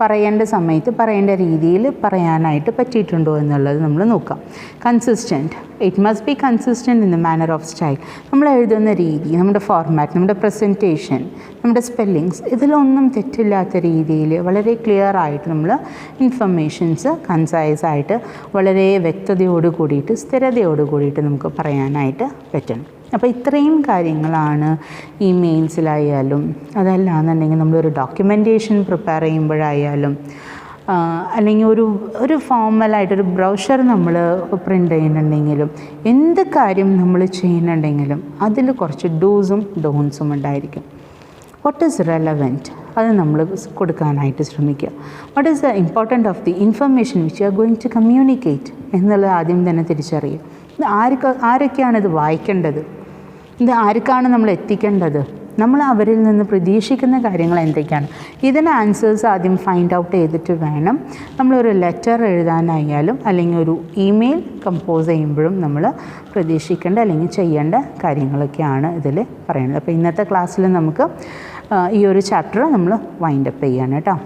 പറയേണ്ട സമയത്ത് പറയേണ്ട രീതിയിൽ പറയാനായിട്ട് പറ്റിയിട്ടുണ്ടോ എന്നുള്ളത് നമ്മൾ നോക്കാം. Consistent. It must be consistent in the manner of style. നമ്മൾ എഴുതുന്ന രീതി, നമ്മുടെ ഫോർമാറ്റ്, നമ്മുടെ പ്രസൻറ്റേഷൻ, നമ്മുടെ സ്പെല്ലിങ്സ്, ഇതിലൊന്നും തെറ്റില്ലാത്ത രീതിയിൽ വളരെ ക്ലിയർ ആയിട്ട് നമ്മൾ ഇൻഫർമേഷൻസ് കൺസൈസ് ആയിട്ട് വളരെ വ്യക്തതയോട് കൂടിയിട്ട് സ്ഥിരതയോട് കൂടിയിട്ട് നമുക്ക് പറയാനായിട്ട് പറ്റണം. അപ്പോൾ ഇത്രയും കാര്യങ്ങളാണ് ഇമെയിൽസിലായാലും അതല്ലാന്നുണ്ടെങ്കിൽ നമ്മളൊരു ഡോക്യുമെൻറ്റേഷൻ പ്രിപ്പയർ ചെയ്യുമ്പോഴായാലും അല്ലെങ്കിൽ ഒരു ഫോർമലായിട്ടൊരു ബ്രൗഷർ നമ്മൾ പ്രിൻ്റ് ചെയ്യുന്നുണ്ടെങ്കിലും എന്ത് കാര്യം നമ്മൾ ചെയ്യുന്നുണ്ടെങ്കിലും അതിൽ കുറച്ച് ഡൂസും ഡോൺസും ഉണ്ടായിരിക്കും. വാട്ട് ഈസ് റെലവൻറ്റ് അത് നമ്മൾ കൊടുക്കാനായിട്ട് ശ്രമിക്കുക. What is the important of the information which you are going to communicate എന്നുള്ളത് ആദ്യം തന്നെ തിരിച്ചറിയുക. ആരൊക്കെയാണിത് വായിക്കേണ്ടത്, ഇത് ആർക്കാണ് നമ്മൾ എത്തിക്കേണ്ടത്? നമ്മൾ അവരിൽ നിന്ന് പ്രതീക്ഷിക്കുന്ന കാര്യങ്ങൾ എന്തൊക്കെയാണ്? ഇതിന് ആൻസേഴ്സ് ആദ്യം ഫൈൻഡ് ഔട്ട് ചെയ്തിട്ട് വേണം നമ്മളൊരു ലെറ്റർ എഴുതാനായാലും അല്ലെങ്കിൽ ഒരു ഇമെയിൽ കമ്പോസ് ചെയ്യുമ്പോഴും നമ്മൾ പ്രതീക്ഷിക്കേണ്ട അല്ലെങ്കിൽ ചെയ്യേണ്ട കാര്യങ്ങളൊക്കെയാണ് ഇതിൽ പറയുന്നത്. അപ്പോൾ ഇന്നത്തെ ക്ലാസ്സിൽ നമുക്ക് ഈ ഒരു ചാപ്റ്റർ നമ്മൾ വൈൻഡ് അപ്പ് ചെയ്യാണ് കേട്ടോ.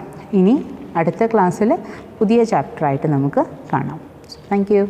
ഇനി അടുത്ത ക്ലാസ്സിൽ പുതിയ ചാപ്റ്ററായിട്ട് നമുക്ക് കാണാം. Thank you.